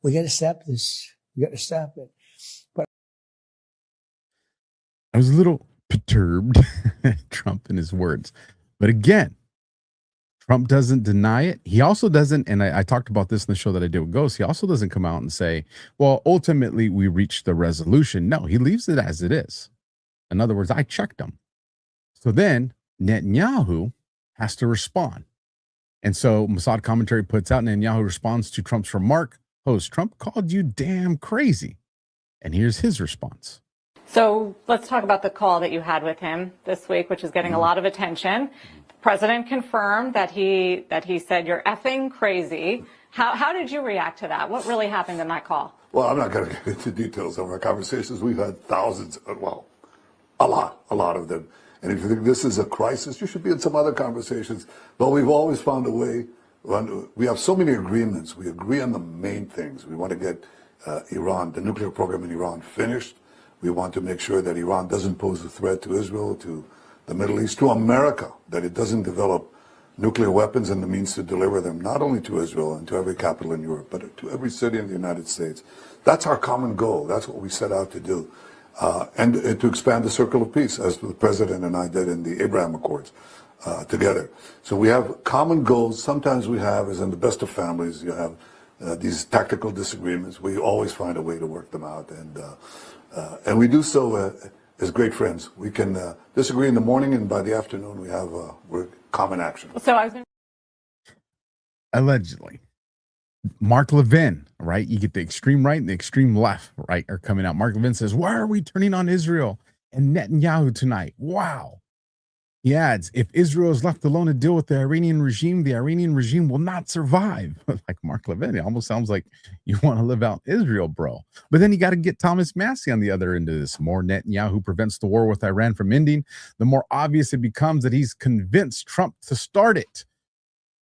we got to stop this. We got to stop it. But I was a little perturbed, Trump in his words. But again, Trump doesn't deny it. He also doesn't, and I talked about this in the show that I did with Ghost, he also doesn't come out and say, well, ultimately we reached the resolution. No, he leaves it as it is. In other words, I checked him. So then Netanyahu has to respond. And so Mossad commentary puts out, Netanyahu responds to Trump's remark, host, Trump called you damn crazy. And here's his response. So let's talk about the call that you had with him this week, which is getting a lot of attention. The president confirmed that he said you're effing crazy. How did you react to that? What really happened in that call? Well, I'm not going to get into details of our conversations. We've had thousands, well, a lot of them. And if you think this is a crisis, you should be in some other conversations. But we've always found a way. We have so many agreements. We agree on the main things. We want to get Iran, the nuclear program in Iran, finished. We want to make sure that Iran doesn't pose a threat to Israel, to the Middle East, to America, that it doesn't develop nuclear weapons and the means to deliver them, not only to Israel and to every capital in Europe, but to every city in the United States. That's our common goal. That's what we set out to do. And to expand the circle of peace, as the president and I did in the Abraham Accords together. So we have common goals. Sometimes we have, as in the best of families, you have these tactical disagreements. We always find a way to work them out. And we do so as great friends. We can disagree in the morning, and by the afternoon we have common action. So I was going Allegedly. Mark Levin, right? You get the extreme right and the extreme left, right, are coming out. Mark Levin says, why are we turning on Israel and Netanyahu tonight? Wow. He adds, if Israel is left alone to deal with the Iranian regime will not survive. Like Mark Levin, it almost sounds like you want to live out Israel, bro. But then you got to get Thomas Massey on the other end of this. The more Netanyahu prevents the war with Iran from ending, the more obvious it becomes that he's convinced Trump to start it.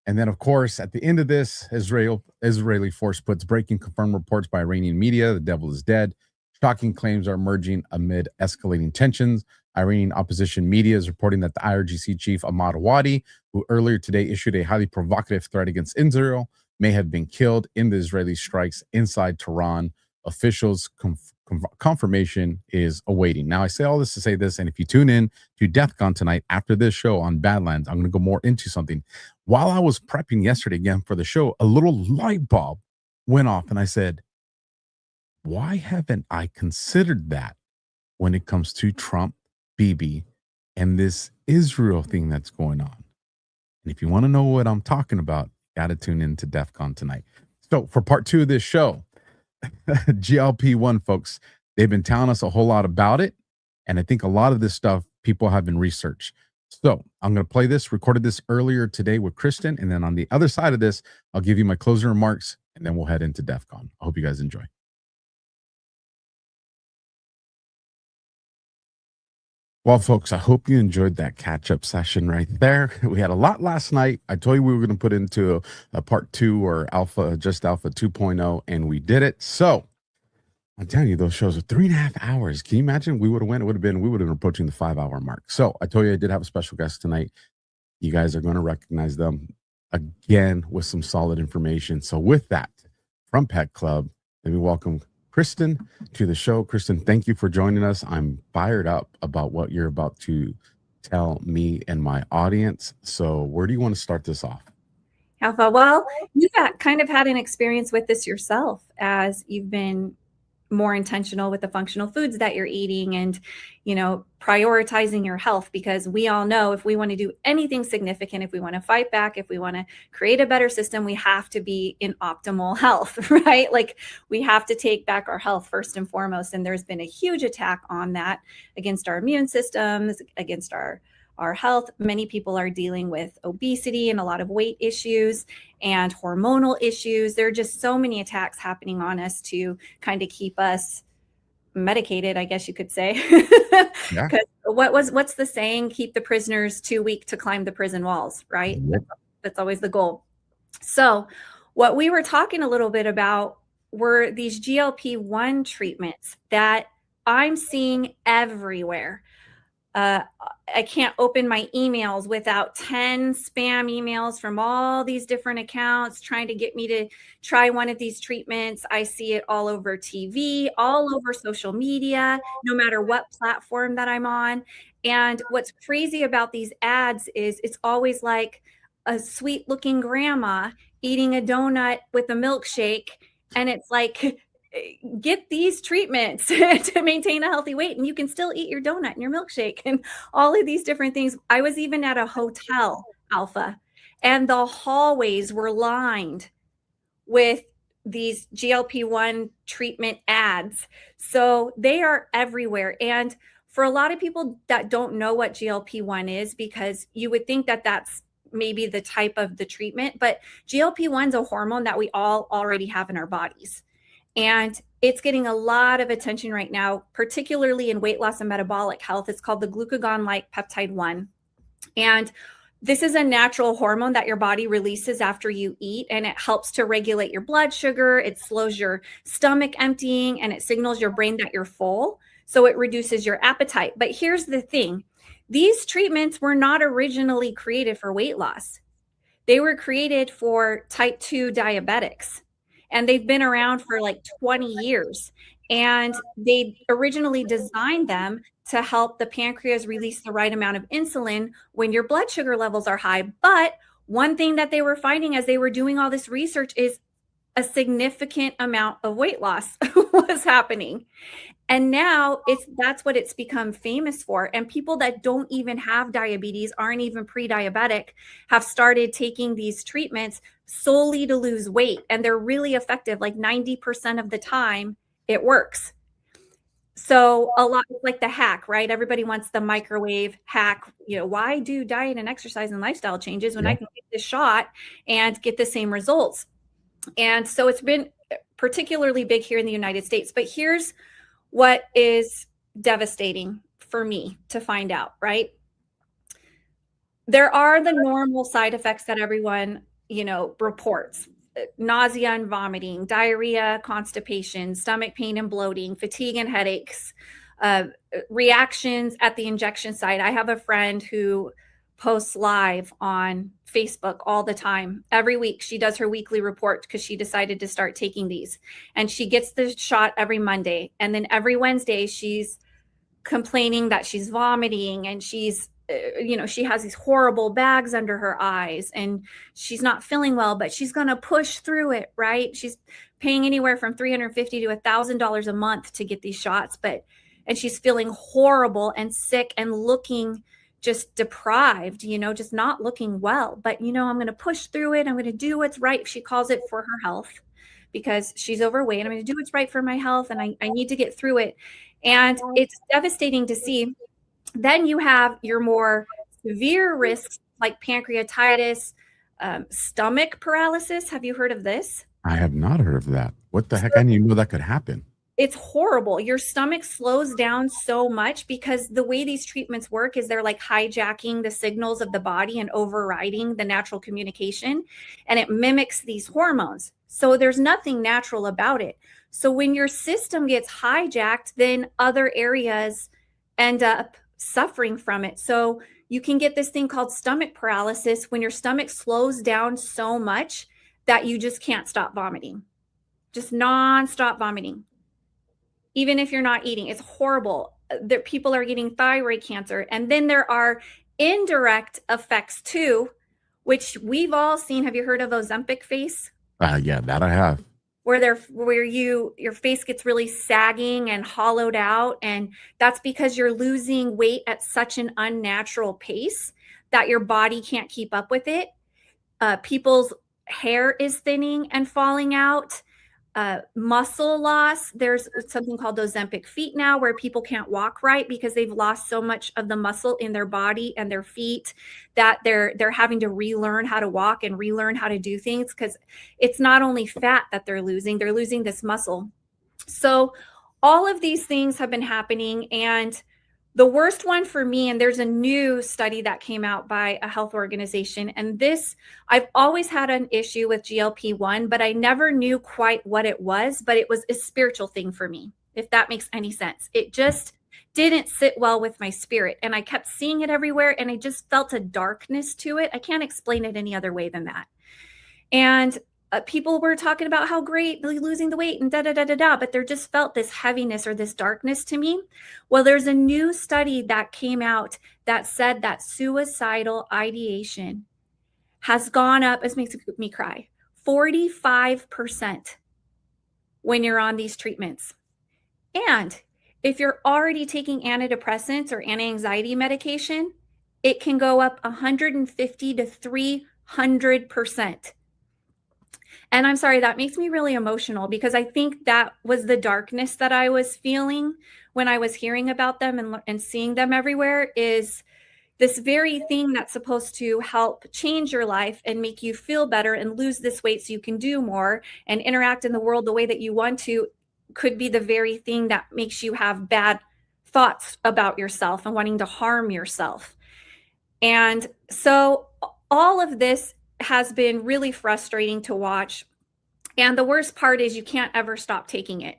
And then, of course, at the end of this, Israeli force puts breaking confirmed reports by Iranian media. The devil is dead. Shocking claims are emerging amid escalating tensions. Iranian opposition media is reporting that the IRGC chief Ahmad Awadi, who earlier today issued a highly provocative threat against Israel, may have been killed in the Israeli strikes inside Tehran. Officials' confirmation is awaiting. Now, I say all this to say this, and if you tune in to DEFCON tonight after this show on Badlands, I'm going to go more into something. While I was prepping yesterday again for the show, a little light bulb went off, and I said, why haven't I considered that when it comes to Trump, Bibi, and this Israel thing that's going on? And if you want to know what I'm talking about, got to tune in to DEFCON tonight. So for part 2 of this show, GLP-1, folks, they've been telling us a whole lot about it. And I think a lot of this stuff people have been researched. So I'm going to play this, recorded this earlier today with Kristen. And then on the other side of this, I'll give you my closing remarks, and then we'll head into DEFCON. I hope you guys enjoy. Well, folks, I hope you enjoyed that catch-up session right there. We had a lot last night. I told you we were going to put into a part 2 or Alpha 2.0, and we did it. So I'm telling you, those shows are 3.5 hours. Can you imagine? We would have been approaching the 5-hour mark. So I told you I did have a special guest tonight. You guys are going to recognize them again with some solid information. So with that, from Pet Club, let me welcome Kristen to the show. Kristen, thank you for joining us. I'm fired up about what you're about to tell me and my audience. So where do you want to start this off? Alpha, well, you've kind of had an experience with this yourself as you've been more intentional with the functional foods that you're eating and, prioritizing your health, because we all know if we want to do anything significant, if we want to fight back, if we want to create a better system, we have to be in optimal health, right? Like we have to take back our health first and foremost. And there's been a huge attack on that against our immune systems, against our health. Many people are dealing with obesity and a lot of weight issues and hormonal issues. There are just so many attacks happening on us to kind of keep us medicated, I guess you could say. Yeah. Because what's the saying? Keep the prisoners too weak to climb the prison walls, right? Yep. That's always the goal. So what we were talking a little bit about were these GLP-1 treatments that I'm seeing everywhere. I can't open my emails without 10 spam emails from all these different accounts trying to get me to try one of these treatments. I see it all over TV, all over social media, no matter what platform that I'm on. And what's crazy about these ads is it's always like a sweet looking grandma eating a donut with a milkshake. And it's like, get these treatments to maintain a healthy weight, and you can still eat your donut and your milkshake and all of these different things. I was even at a hotel, Alpha, and the hallways were lined with these GLP-1 treatment ads. So they are everywhere. And for a lot of people that don't know what GLP-1 is, because you would think that that's maybe the type of the treatment, but GLP-1 is a hormone that we all already have in our bodies. And it's getting a lot of attention right now, particularly in weight loss and metabolic health. It's called the glucagon-like peptide 1. And this is a natural hormone that your body releases after you eat, and it helps to regulate your blood sugar. It slows your stomach emptying, and it signals your brain that you're full. So it reduces your appetite. But here's the thing. These treatments were not originally created for weight loss. They were created for type 2 diabetics. And they've been around for like 20 years. And they originally designed them to help the pancreas release the right amount of insulin when your blood sugar levels are high. But one thing that they were finding as they were doing all this research is a significant amount of weight loss was happening. And now that's what it's become famous for. And people that don't even have diabetes, aren't even pre-diabetic, have started taking these treatments solely to lose weight. And they're really effective. Like 90% of the time it works. So a lot like the hack, right? Everybody wants the microwave hack. Why do diet and exercise and lifestyle changes when I can get this shot and get the same results? And so it's been particularly big here in the United States. But here's what is devastating for me to find out, right? There are the normal side effects that everyone, reports. Nausea and vomiting, diarrhea, constipation, stomach pain and bloating, fatigue and headaches, reactions at the injection site. I have a friend who posts live on Facebook all the time. Every week she does her weekly report because she decided to start taking these. And she gets the shot every Monday. And then every Wednesday she's complaining that she's vomiting and she's she has these horrible bags under her eyes and she's not feeling well, but she's going to push through it, right? She's paying anywhere from $350 to $1,000 a month to get these shots, and she's feeling horrible and sick and looking just deprived, just not looking well. But, I'm going to push through it. I'm going to do what's right. She calls it for her health because she's overweight. I'm going to do what's right for my health and I need to get through it. And it's devastating to see. Then you have your more severe risks like pancreatitis, stomach paralysis. Have you heard of this? I have not heard of that. What the heck? I didn't even know that could happen. It's horrible. Your stomach slows down so much because the way these treatments work is they're like hijacking the signals of the body and overriding the natural communication, and it mimics these hormones. So there's nothing natural about it. So when your system gets hijacked, then other areas end up suffering from it. So you can get this thing called stomach paralysis when your stomach slows down so much that you just can't stop vomiting, just nonstop vomiting. Even if you're not eating, it's horrible. People are getting thyroid cancer. And then there are indirect effects too, which we've all seen. Have you heard of Ozempic face? Yeah, that I have. Where your face gets really sagging and hollowed out. And that's because you're losing weight at such an unnatural pace that your body can't keep up with it. People's hair is thinning and falling out. Muscle loss. There's something called Ozempic feet now where people can't walk right because they've lost so much of the muscle in their body and their feet that they're having to relearn how to walk and relearn how to do things because it's not only fat that they're losing this muscle. So all of these things have been happening, and the worst one for me, and there's a new study that came out by a health organization, and this, I've always had an issue with GLP-1, but I never knew quite what it was, but it was a spiritual thing for me, if that makes any sense. It just didn't sit well with my spirit, and I kept seeing it everywhere, and I just felt a darkness to it. I can't explain it any other way than that. And people were talking about how great losing the weight and but there just felt this heaviness or this darkness to me. Well, there's a new study that came out that said that suicidal ideation has gone up, it makes me cry, 45% when you're on these treatments. And if you're already taking antidepressants or anti-anxiety medication, it can go up 150 to 300%. And I'm sorry, that makes me really emotional because I think that was the darkness that I was feeling when I was hearing about them and seeing them everywhere, is this very thing that's supposed to help change your life and make you feel better and lose this weight so you can do more and interact in the world the way that you want to, could be the very thing that makes you have bad thoughts about yourself and wanting to harm yourself. And so all of this has been really frustrating to watch. And the worst part is you can't ever stop taking it.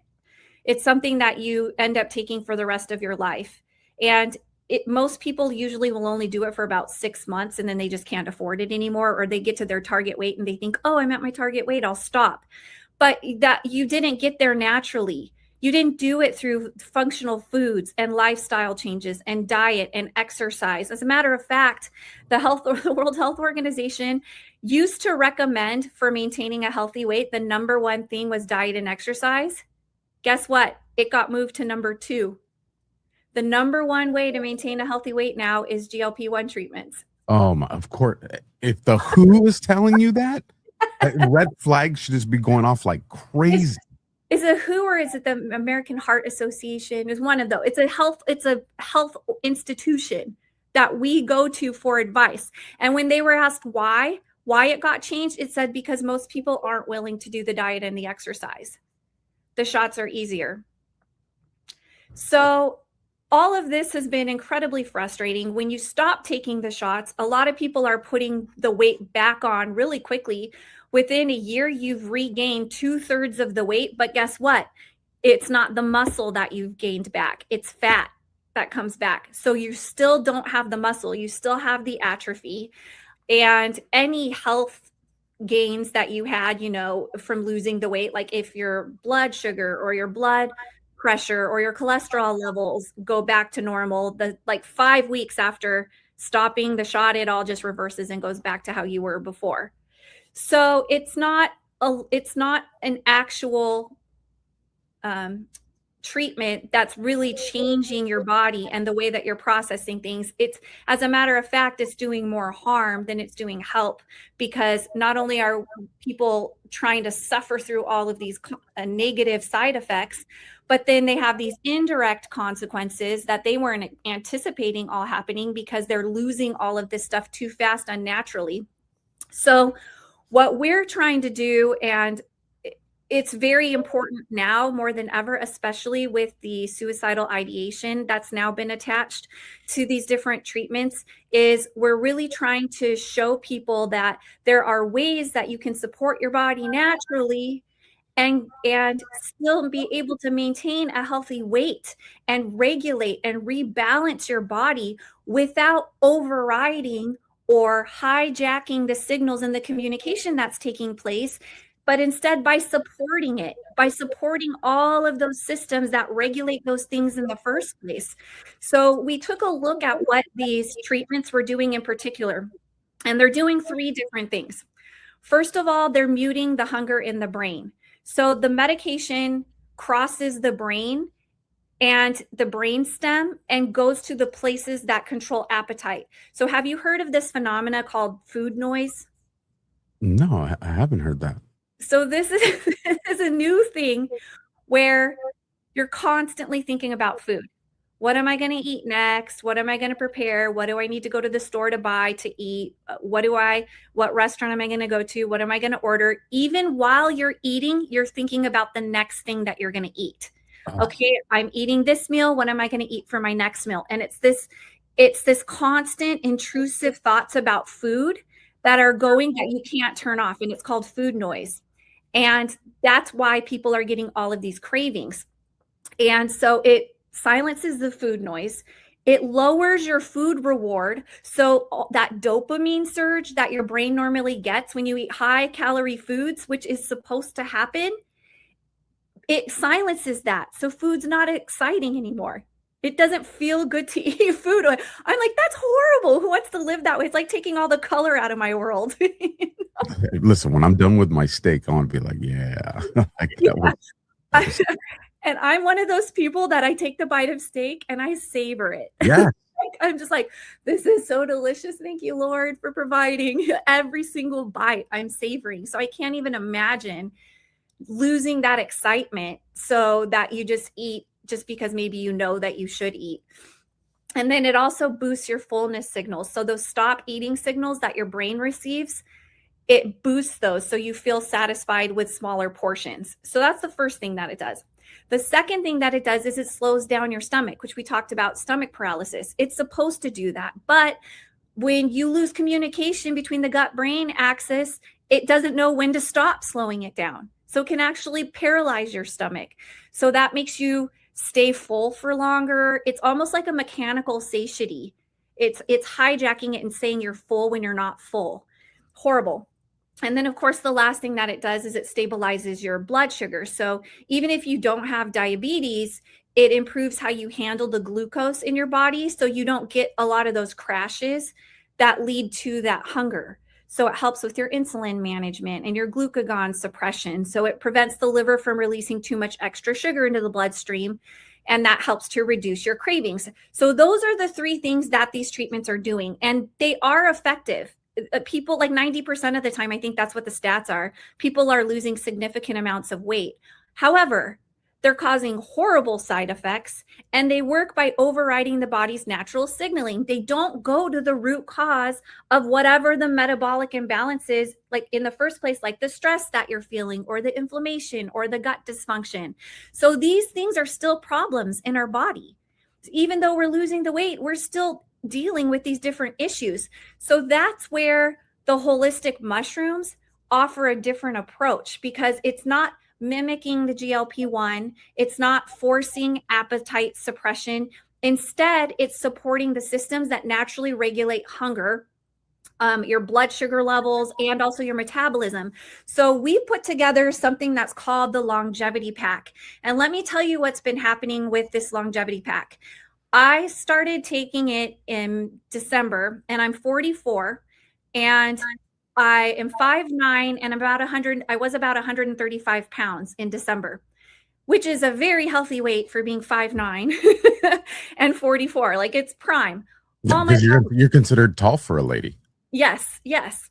It's something that you end up taking for the rest of your life. And most people usually will only do it for about 6 months and then they just can't afford it anymore, or they get to their target weight and they think, oh, I'm at my target weight, I'll stop. But that you didn't get there naturally. You didn't do it through functional foods and lifestyle changes and diet and exercise. As a matter of fact, the World Health Organization used to recommend for maintaining a healthy weight, the number one thing was diet and exercise. Guess what? It got moved to number 2. The number one way to maintain a healthy weight now is GLP-1 treatments. Of course. If the WHO is telling you that, red flags should just be going off like crazy. Is it WHO or is it the American Heart Association? Is one of those. It's a health institution that we go to for advice. And when they were asked why it got changed, it said because most people aren't willing to do the diet and the exercise. The shots are easier. So all of this has been incredibly frustrating. When you stop taking the shots, a lot of people are putting the weight back on really quickly. Within a year, you've regained 2/3 of the weight, but guess what? It's not the muscle that you've gained back. It's fat that comes back. So you still don't have the muscle. You still have the atrophy, and any health gains that you had, from losing the weight, like if your blood sugar or your blood pressure or your cholesterol levels go back to normal, 5 weeks after stopping the shot, it all just reverses and goes back to how you were before. So it's not an actual treatment that's really changing your body and the way that you're processing things. It's, as a matter of fact, it's doing more harm than it's doing help, because not only are people trying to suffer through all of these negative side effects, but then they have these indirect consequences that they weren't anticipating all happening because they're losing all of this stuff too fast unnaturally. So what we're trying to do, and it's very important now more than ever, especially with the suicidal ideation that's now been attached to these different treatments, is we're really trying to show people that there are ways that you can support your body naturally and still be able to maintain a healthy weight and regulate and rebalance your body without overriding or hijacking the signals and the communication that's taking place, but instead by supporting it, by supporting all of those systems that regulate those things in the first place. So we took a look at what these treatments were doing in particular, and they're doing 3 different things. First of all, they're muting the hunger in the brain. So the medication crosses the brain and the brainstem and goes to the places that control appetite. So have you heard of this phenomena called food noise? No, I haven't heard that. So this is a new thing where you're constantly thinking about food. What am I going to eat next? What am I going to prepare? What do I need to go to the store to buy to eat? What restaurant am I going to go to? What am I going to order? Even while you're eating, you're thinking about the next thing that you're going to eat. Okay, I'm eating this meal. What am I going to eat for my next meal? And it's this constant intrusive thoughts about food that are going that you can't turn off. And it's called food noise. And that's why people are getting all of these cravings. And so it silences the food noise. It lowers your food reward. So that dopamine surge that your brain normally gets when you eat high calorie foods, which is supposed to happen, it silences that. So food's not exciting anymore. It doesn't feel good to eat food. I'm like, that's horrible. Who wants to live that way? It's like taking all the color out of my world. Listen, when I'm done with my steak, I want to be like, yeah. And I'm one of those people that I take the bite of steak and I savor it. Yeah. I'm just like, this is so delicious. Thank you, Lord, for providing. Every single bite I'm savoring. So I can't even imagine losing that excitement so that you just eat just because maybe you know that you should eat. And then it also boosts your fullness signals. So those stop eating signals that your brain receives, it boosts those so you feel satisfied with smaller portions. So that's the first thing that it does. The second thing that it does is it slows down your stomach, which we talked about, stomach paralysis. It's supposed to do that. But when you lose communication between the gut-brain axis, it doesn't know when to stop slowing it down. So it can actually paralyze your stomach. So that makes you stay full for longer. It's almost like a mechanical satiety. It's hijacking it and saying you're full when you're not full. Horrible. And then, of course, the last thing that it does is it stabilizes your blood sugar. So even if you don't have diabetes, it improves how you handle the glucose in your body. So you don't get a lot of those crashes that lead to that hunger. So it helps with your insulin management and your glucagon suppression. So it prevents the liver from releasing too much extra sugar into the bloodstream, and that helps to reduce your cravings. So those are the 3 things that these treatments are doing, and they are effective. People, like 90% of the time, I think that's what the stats are, people are losing significant amounts of weight. However, they're causing horrible side effects, and they work by overriding the body's natural signaling. They don't go to the root cause of whatever the metabolic imbalance is, like in the first place, like the stress that you're feeling or the inflammation or the gut dysfunction. So these things are still problems in our body. Even though we're losing the weight, we're still dealing with these different issues. So that's where the holistic mushrooms offer a different approach, because it's not mimicking the GLP-1. It's not forcing appetite suppression. Instead, it's supporting the systems that naturally regulate hunger, your blood sugar levels, and also your metabolism. So we put together something that's called the Longevity Pack. And let me tell you what's been happening with this Longevity Pack. I started taking it in December, and I'm 44, and I am 5'9", and I was about 135 pounds in December, which is a very healthy weight for being 5'9" and 44. Like, it's prime. Because you're considered tall for a lady. Yes, yes.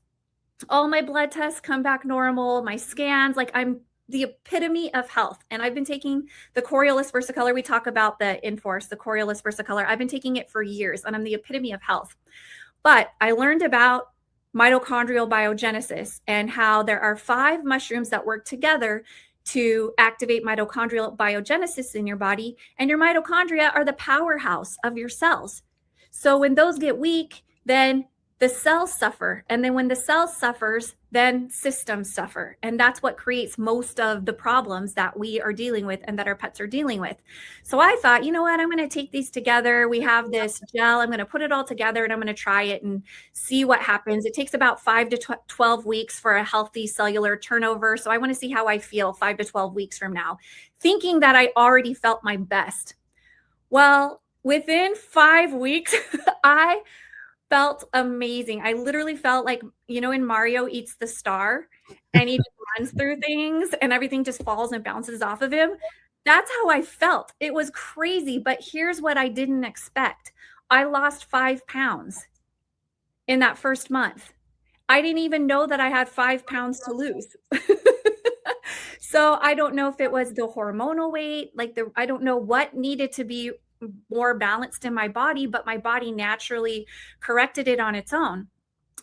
All my blood tests come back normal. My scans, like, I'm the epitome of health. And I've been taking the Coriolis Versicolor. We talk about the Inforce, the Coriolis Versicolor. I've been taking it for years, and I'm the epitome of health. But I learned about mitochondrial biogenesis and how there are 5 mushrooms that work together to activate mitochondrial biogenesis in your body. And your mitochondria are the powerhouse of your cells. So when those get weak, then the cells suffer. And then when the cells suffers, then systems suffer. And that's what creates most of the problems that we are dealing with and that our pets are dealing with. So I thought, you know what, I'm going to take these together. We have this gel. I'm going to put it all together, and I'm going to try it and see what happens. It takes about 5 to 12 weeks for a healthy cellular turnover. So I want to see how I feel 5 to 12 weeks from now, thinking that I already felt my best. Well, within 5 weeks, I felt amazing. I literally felt like, you know, when Mario eats the star and he just runs through things and everything just falls and bounces off of him. That's how I felt. It was crazy. But here's what I didn't expect. I lost 5 pounds in that first month. I didn't even know that I had 5 pounds to lose. So I don't know if it was the hormonal weight, I don't know what needed to be more balanced in my body, but my body naturally corrected it on its own.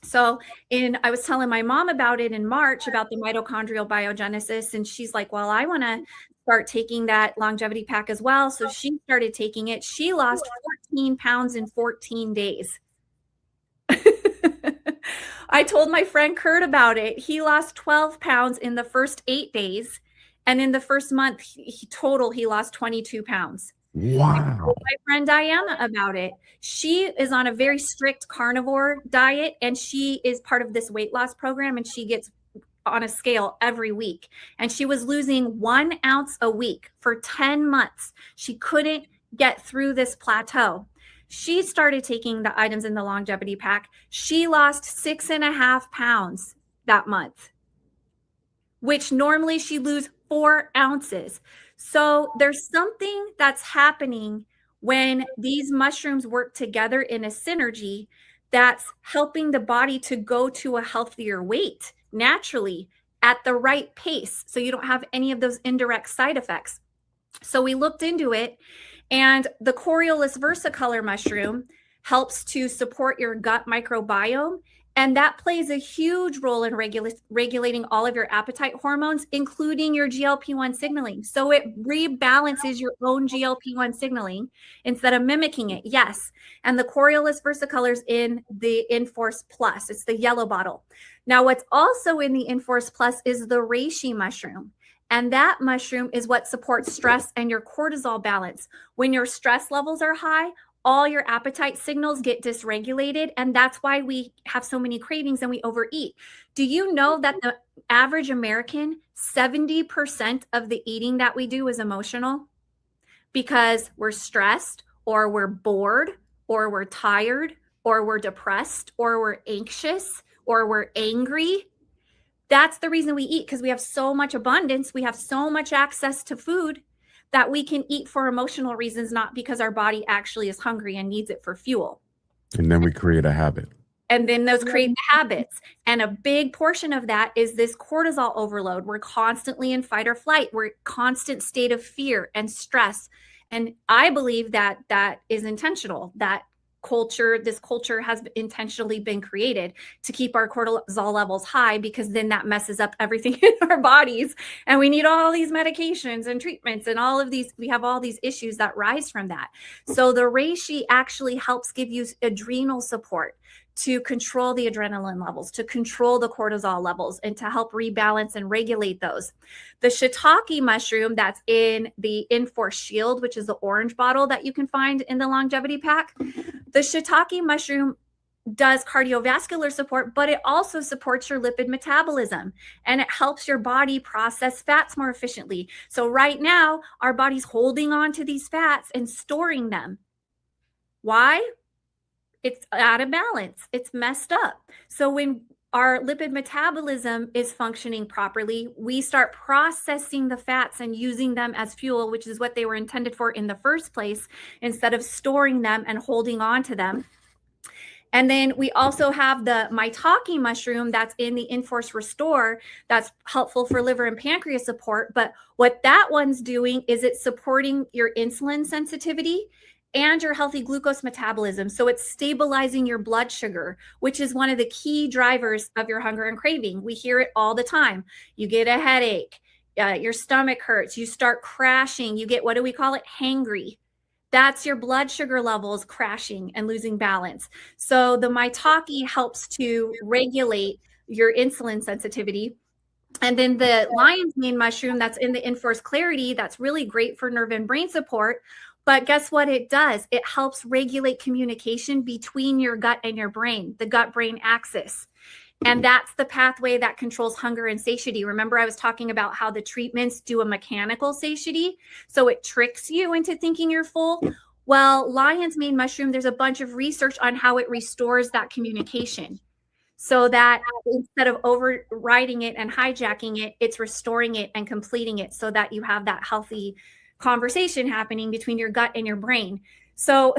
So I was telling my mom about it in March, about the mitochondrial biogenesis. And she's like, well, I want to start taking that Longevity Pack as well. So she started taking it. She lost 14 pounds in 14 days. I told my friend Kurt about it. He lost 12 pounds in the first 8 days. And in the first month, he lost 22 pounds. Wow. I told my friend Diana about it. She is on a very strict carnivore diet, and she is part of this weight loss program, and she gets on a scale every week. And she was losing 1 ounce a week for 10 months. She couldn't get through this plateau. She started taking the items in the Longevity Pack. She lost 6.5 pounds that month, which normally she'd lose 4 ounces. So there's something that's happening when these mushrooms work together in a synergy that's helping the body to go to a healthier weight naturally at the right pace, so you don't have any of those indirect side effects. So we looked into it, and the Coriolis Versicolor mushroom helps to support your gut microbiome. And that plays a huge role in regulating all of your appetite hormones, including your GLP-1 signaling. So it rebalances your own GLP-1 signaling instead of mimicking it. Yes. And the Coriolis Versicolor's in the Inforce Plus. It's the yellow bottle. Now, what's also in the Inforce Plus is the reishi mushroom. And that mushroom is what supports stress and your cortisol balance. When your stress levels are high, all your appetite signals get dysregulated, and that's why we have so many cravings and we overeat. Do you know that the average American, 70% of the eating that we do is emotional? Because we're stressed, or we're bored, or we're tired, or we're depressed, or we're anxious, or we're angry. That's the reason we eat, because we have so much abundance. We have so much access to food that we can eat for emotional reasons, not because our body actually is hungry and needs it for fuel. And then we create a habit. And then those create the habits. And a big portion of that is this cortisol overload. We're constantly in fight or flight. We're in constant state of fear and stress. And I believe that that is intentional, that this culture has intentionally been created to keep our cortisol levels high, because then that messes up everything in our bodies. And we need all these medications and treatments and all of these, we have all these issues that rise from that. So the reishi actually helps give you adrenal support to control the adrenaline levels, to control the cortisol levels, and to help rebalance and regulate those. The shiitake mushroom that's in the Enforce Shield, which is the orange bottle that you can find in the longevity pack, the shiitake mushroom does cardiovascular support, but it also supports your lipid metabolism, and it helps your body process fats more efficiently. So right now, our body's holding on to these fats and storing them. Why? It's out of balance. It's messed up. So when our lipid metabolism is functioning properly, we start processing the fats and using them as fuel, which is what they were intended for in the first place, instead of storing them and holding on to them. And then we also have the maitake mushroom that's in the Enforce Restore that's helpful for liver and pancreas support. But what that one's doing is it's supporting your insulin sensitivity and your healthy glucose metabolism. So it's stabilizing your blood sugar, which is one of the key drivers of your hunger and craving. We hear it all the time. You get a headache, your stomach hurts, you start crashing, you get, what do we call it? Hangry. That's your blood sugar levels crashing and losing balance. So the maitake helps to regulate your insulin sensitivity. And then the lion's mane mushroom that's in the Enforce Clarity, that's really great for nerve and brain support. But guess what it does? It helps regulate communication between your gut and your brain, the gut-brain axis. And that's the pathway that controls hunger and satiety. Remember, I was talking about how the treatments do a mechanical satiety. So it tricks you into thinking you're full. Well, lion's mane mushroom, there's a bunch of research on how it restores that communication. So that instead of overriding it and hijacking it, it's restoring it and completing it so that you have that healthy conversation happening between your gut and your brain. So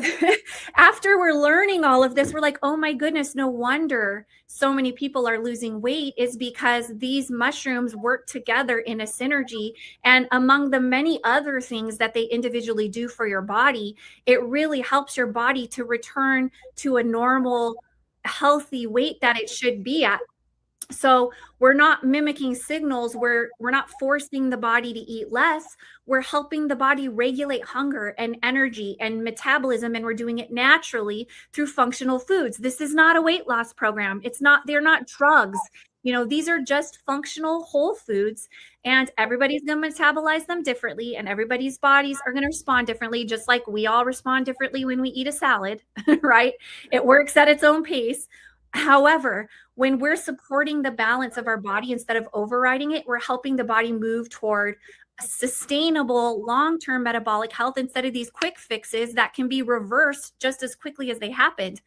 after we're learning all of this, we're like, oh my goodness, no wonder so many people are losing weight, is because these mushrooms work together in a synergy. And among the many other things that they individually do for your body, it really helps your body to return to a normal, healthy weight that it should be at. So we're not mimicking signals. We're not forcing the body to eat less. We're helping the body regulate hunger and energy and metabolism, and we're doing it naturally through functional foods. This is not a weight loss program. They're not drugs. You know, these are just functional whole foods, and everybody's going to metabolize them differently, and everybody's bodies are going to respond differently, just like we all respond differently when we eat a salad, right? It works at its own pace. However, when we're supporting the balance of our body instead of overriding it, we're helping the body move toward a sustainable long-term metabolic health instead of these quick fixes that can be reversed just as quickly as they happened.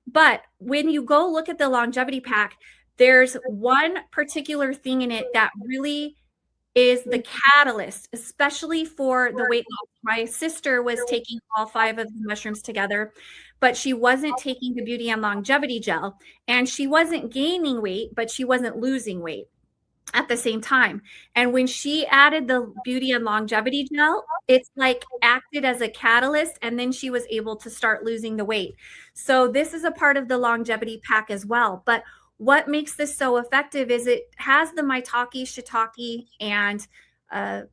But when you go look at the longevity pack, there's one particular thing in it that really is the catalyst, especially for the weight loss. My sister was taking all 5 of the mushrooms together, but she wasn't taking the Beauty and Longevity Gel, and she wasn't gaining weight, but she wasn't losing weight at the same time. And when she added the Beauty and Longevity Gel, it's like acted as a catalyst, and then she was able to start losing the weight. So this is a part of the longevity pack as well. But what makes this so effective is it has the maitake, shiitake, and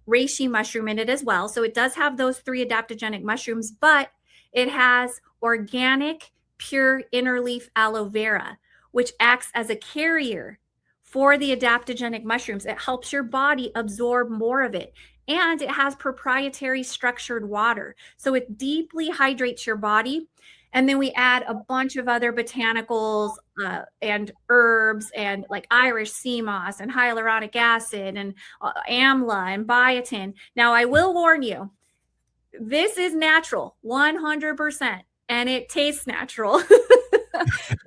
reishi mushroom in it as well. So it does have those 3 adaptogenic mushrooms, but it has organic, pure inner leaf aloe vera, which acts as a carrier for the adaptogenic mushrooms. It helps your body absorb more of it. And it has proprietary structured water. So it deeply hydrates your body. And then we add a bunch of other botanicals and herbs, and like Irish sea moss and hyaluronic acid and amla and biotin. Now, I will warn you, this is natural, 100%, and it tastes natural.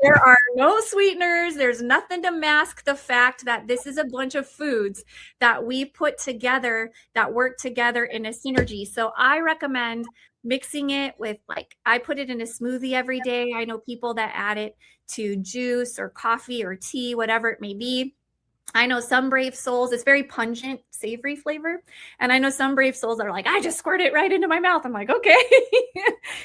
There are no sweeteners. There's nothing to mask the fact that this is a bunch of foods that we put together that work together in a synergy. So I recommend mixing it with, like, I put it in a smoothie every day. I know people that add it to juice or coffee or tea, whatever it may be. I know some brave souls, it's very pungent, savory flavor. And I know some brave souls that are like, I just squirt it right into my mouth. I'm like, okay,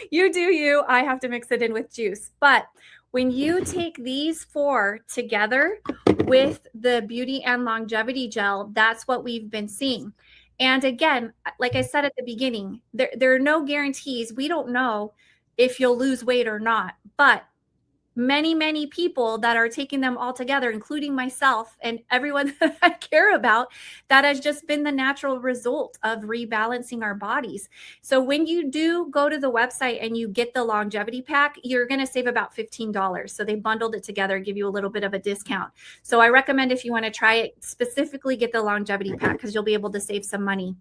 you do you. I have to mix it in with juice. But when you take these 4 together with the beauty and longevity gel, that's what we've been seeing. And again, like I said at the beginning, there are no guarantees. We don't know if you'll lose weight or not, but many people that are taking them all together, including myself and everyone that I care about, that has just been the natural result of rebalancing our bodies. So when you do go to the website and you get the longevity pack, you're going to save about $15. So they bundled it together, give you a little bit of a discount. So I recommend, if you want to try it, specifically get the longevity pack, because you'll be able to save some money.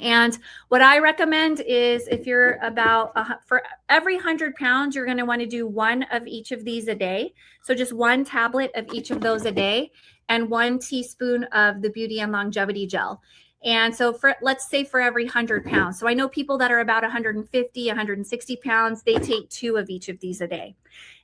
And what I recommend is, if you're about for every 100 pounds, you're going to want to do 1 of each of these a day. So just 1 tablet of each of those a day, and 1 teaspoon of the beauty and longevity gel. And so let's say for every 100 pounds. So I know people that are about 150, 160 pounds, they take 2 of each of these a day.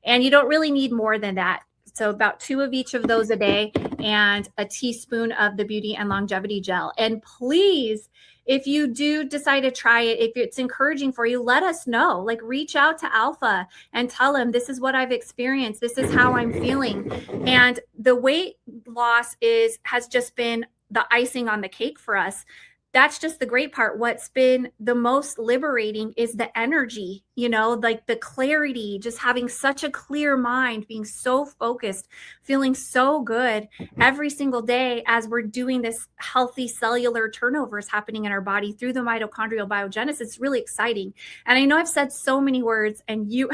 And you don't really need more than that. So about 2 of each of those a day, and a teaspoon of the beauty and longevity gel. And please, if you do decide to try it, if it's encouraging for you, let us know. Like, reach out to Alpha and tell him, this is what I've experienced. This is how I'm feeling. And the weight loss has just been the icing on the cake for us. That's just the great part. What's been the most liberating is the energy, like the clarity, just having such a clear mind, being so focused, feeling so good every single day as we're doing this healthy cellular turnovers happening in our body through the mitochondrial biogenesis. It's really exciting. And I know I've said so many words, and you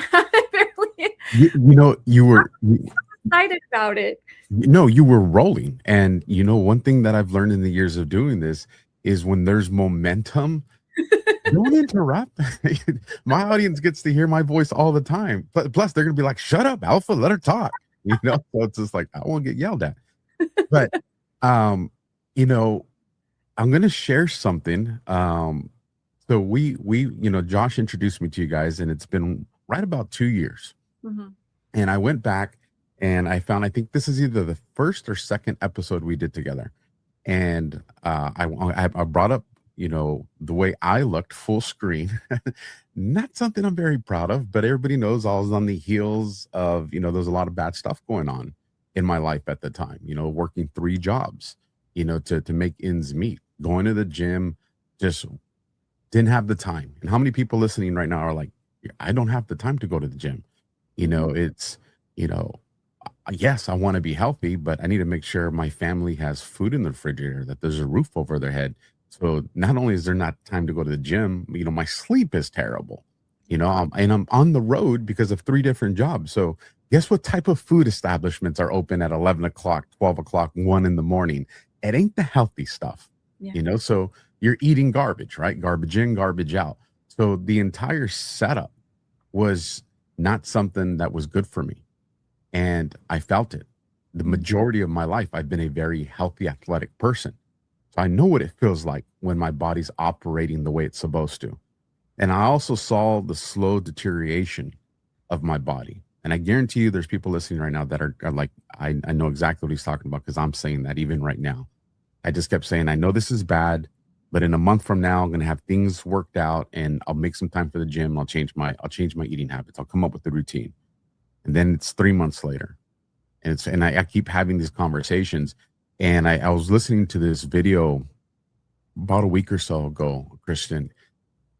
barely. You were excited about it. You were rolling. And one thing that I've learned in the years of doing this is, when there's momentum, don't interrupt. My audience gets to hear my voice all the time. Plus, they're going to be like, shut up, Alpha, let her talk. So it's just like, I won't get yelled at. But, I'm going to share something. So we Josh introduced me to you guys, and it's been right about 2 years. Mm-hmm. And I went back and I think this is either the first or second episode we did together. And I brought up, the way I looked full screen. Not something I'm very proud of, but everybody knows I was on the heels of, there's a lot of bad stuff going on in my life at the time, working 3 jobs, to make ends meet, going to the gym, just didn't have the time. And how many people listening right now are like, I don't have the time to go to the gym. It's, yes, I want to be healthy, but I need to make sure my family has food in the refrigerator, that there's a roof over their head. So not only is there not time to go to the gym, my sleep is terrible, and I'm on the road because of 3 different jobs. So guess what type of food establishments are open at 11 o'clock, 12 o'clock, 1 in the morning? It ain't the healthy stuff, so you're eating garbage, right? Garbage in, garbage out. So the entire setup was not something that was good for me. And I felt it. The majority of my life, I've been a very healthy, athletic person. So I know what it feels like when my body's operating the way it's supposed to. And I also saw the slow deterioration of my body. And I guarantee you there's people listening right now that are like, I know exactly what he's talking about, because I'm saying that even right now. I just kept saying, I know this is bad, but in a month from now, I'm going to have things worked out, and I'll make some time for the gym. I'll change my eating habits. I'll come up with the routine. And then it's 3 months later, and I keep having these conversations. And I was listening to this video about a week or so ago, Christian,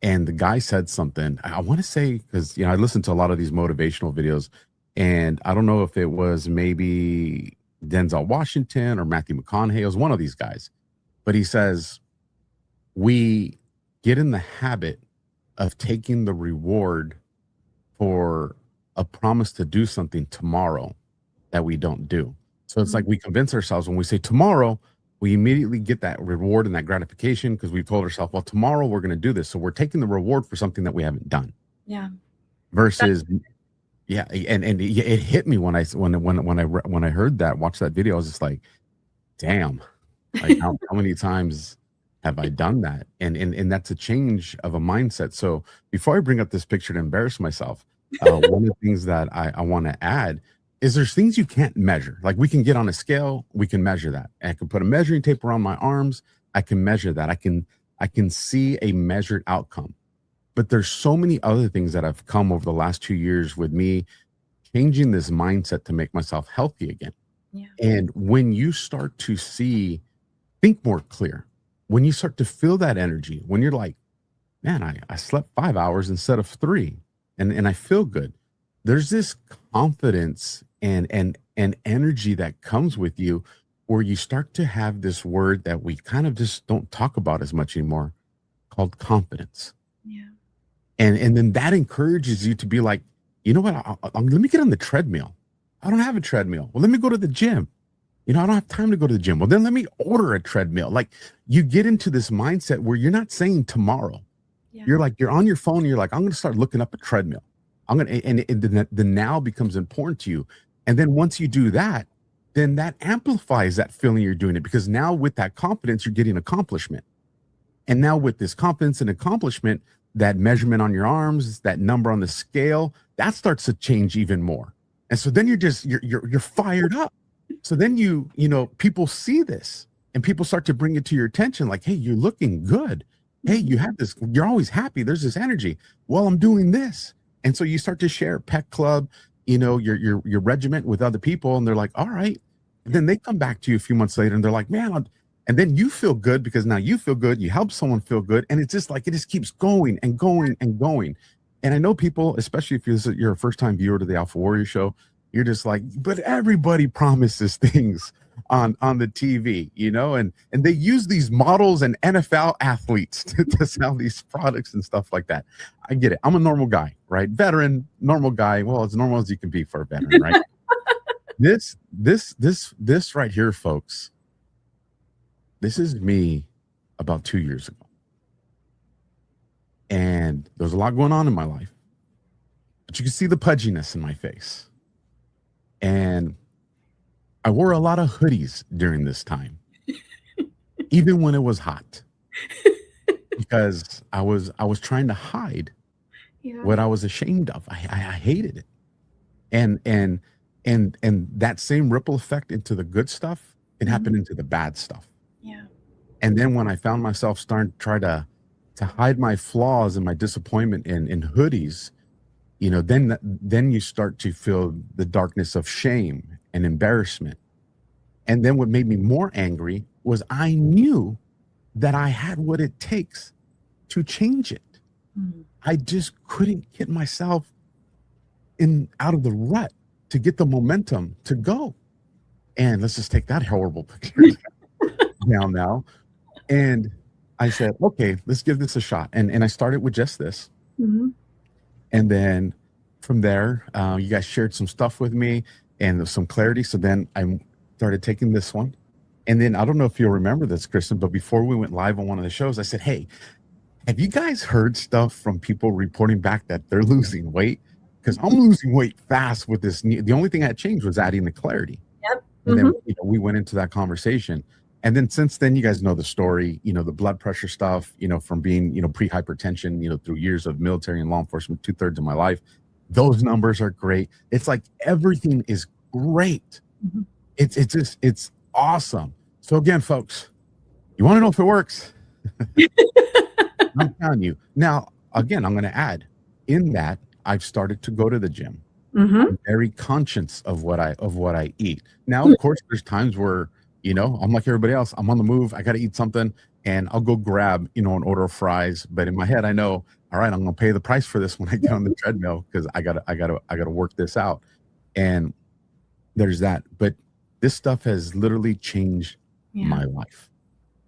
and the guy said something. I want to say, because I listened to a lot of these motivational videos, and I don't know if it was maybe Denzel Washington or Matthew McConaughey. It was one of these guys, but he says, we get in the habit of taking the reward for a promise to do something tomorrow that we don't do. So it's like we convince ourselves, when we say tomorrow, we immediately get that reward and that gratification, because we've told ourselves, well, tomorrow we're going to do this. So we're taking the reward for something that we haven't done. Yeah. Versus Yeah, and it hit me when I heard that, watched that video. I was just like, damn, like how many times have I done that? And that's a change of a mindset. So before I bring up this picture to embarrass myself, one of the things that I want to add is there's things you can't measure. Like we can get on a scale, we can measure that. And I can put a measuring tape around my arms, I can measure that. I can see a measured outcome. But there's so many other things that have come over the last 2 years with me changing this mindset to make myself healthy again. Yeah. And when you start to think more clear, when you start to feel that energy, when you're like, man, I slept 5 hours instead of 3, and I feel good. There's this confidence and energy that comes with you where you start to have this word that we kind of just don't talk about as much anymore called confidence. Yeah. And then that encourages you to be like, you know what? Let me get on the treadmill. I don't have a treadmill. Well, let me go to the gym. You know, I don't have time to go to the gym. Well, then let me order a treadmill. Like you get into this mindset where you're not saying tomorrow. Yeah. You're like, you're on your phone. And you're like, I'm going to start looking up a treadmill. I'm going to, and the now becomes important to you. And then once you do that, then that amplifies that feeling you're doing it, because now with that confidence, you're getting accomplishment. And now with this confidence and accomplishment, that measurement on your arms, that number on the scale, that starts to change even more. And so then you're fired up. So then you know, people see this and people start to bring it to your attention. Like, hey, you're looking good. Hey, you have this, you're always happy. There's this energy. Well, I'm doing this. And so you start to share pet club, you know, your regiment with other people. And they're like, all right. And then they come back to you a few months later and they're like, man, and then you feel good because now you feel good. You help someone feel good. And it's just like, it just keeps going and going and going. And I know people, especially if you're a first-time viewer to the AlphaWarrior Show, you're just like, but everybody promises things on the TV, you know, and they use these models and NFL athletes to sell these products and stuff like that. I get it. I'm a normal guy, right? Veteran, normal guy. Well, as normal as you can be for a veteran, right? This right here, folks, this is me about 2 years ago. And there's a lot going on in my life, but you can see the pudginess in my face. And I wore a lot of hoodies during this time, even when it was hot, because I was trying to hide what I was ashamed of. I hated it. And that same ripple effect into the good stuff can happen into the bad stuff. Yeah. And then when I found myself starting to try to hide my flaws and my disappointment in hoodies, you know, then you start to feel the darkness of shame and embarrassment. And then what made me more angry was I knew that I had what it takes to change it. Mm-hmm. I just couldn't get myself out of the rut to get the momentum to go. And let's just take that horrible picture down now. And I said, okay, let's give this a shot. And I started with just this. Mm-hmm. And then from there, you guys shared some stuff with me and there's some clarity. So then I started taking this one. And then I don't know if you'll remember this, Kristen, but before we went live on one of the shows, I said, hey, have you guys heard stuff from people reporting back that they're losing weight? Because I'm losing weight fast with this. The only thing that changed was adding the clarity. Yep. And then we went into that conversation. And then since then, you guys know the story, you know, the blood pressure stuff, you know, from being, you know, pre-hypertension, you know, through years of military and law enforcement, 2/3 of my life. Those numbers are great. It's like everything is great. Mm-hmm. It's awesome. So again, folks, you want to know if it works? I'm telling you. Now, again, I'm going to add in that I've started to go to the gym. Mm-hmm. I'm very conscious of what I eat. Now, of course, there's times where, you know, I'm like everybody else. I'm on the move. I got to eat something, and I'll go grab, you know, an order of fries. But in my head, I know, all right, I'm going to pay the price for this when I get on the treadmill because I gotta work this out. And there's that. But this stuff has literally changed my life.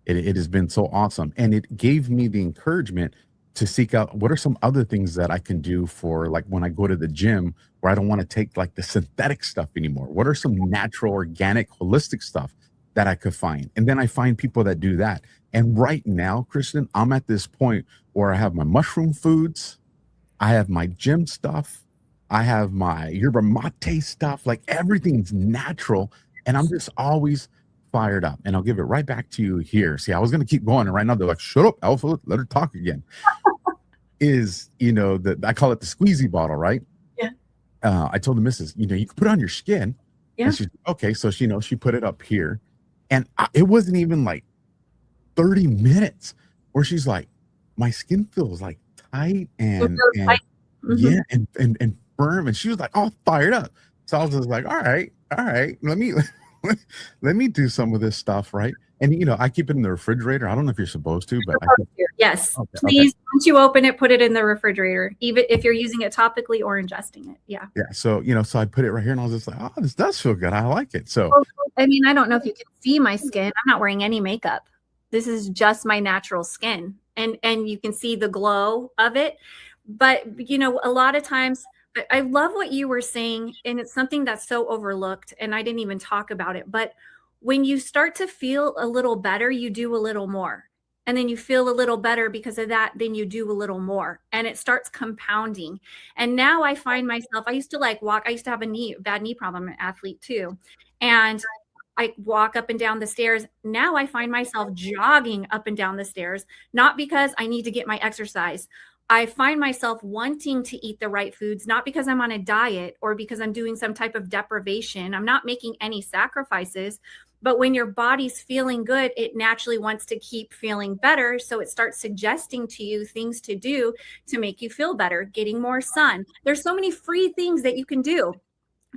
It has been so awesome, and it gave me the encouragement to seek out what are some other things that I can do for, like, when I go to the gym where I don't want to take like the synthetic stuff anymore. What are some natural, organic, holistic stuff that I could find? And then I find people that do that. And right now, Kristen, I'm at this point where I have my mushroom foods, I have my gym stuff, I have my yerba mate stuff, like everything's natural. And I'm just always fired up. And I'll give it right back to you here. See, I was going to keep going. And right now they're like, shut up, Alpha, let her talk again. I call it the squeezy bottle, right? Yeah. I told the missus, you can put it on your skin. Yeah. And she's okay. So she put it up here. And it wasn't even like 30 minutes where she's like, my skin feels like tight and yeah, and firm. And she was like, all fired up. So I was just like, all right, let me do some of this stuff, right? And I keep it in the refrigerator. I don't know if you're supposed to, but yes, okay, please. Okay. Once you open it, put it in the refrigerator, even if you're using it topically or ingesting it. Yeah. Yeah. So so I put it right here, and I was just like, oh, this does feel good. I like it. So I mean, I don't know if you can see my skin. I'm not wearing any makeup. This is just my natural skin, and you can see the glow of it. But a lot of times, I love what you were saying, and it's something that's so overlooked, and I didn't even talk about it. But when you start to feel a little better, you do a little more. And then you feel a little better because of that, then you do a little more. And it starts compounding. And now I find myself, I used to walk, I used to have a bad knee problem, I'm an athlete too. And I walk up and down the stairs. Now I find myself jogging up and down the stairs, not because I need to get my exercise. I find myself wanting to eat the right foods, not because I'm on a diet or because I'm doing some type of deprivation. I'm not making any sacrifices. But when your body's feeling good, it naturally wants to keep feeling better. So it starts suggesting to you things to do to make you feel better, getting more sun. There's so many free things that you can do.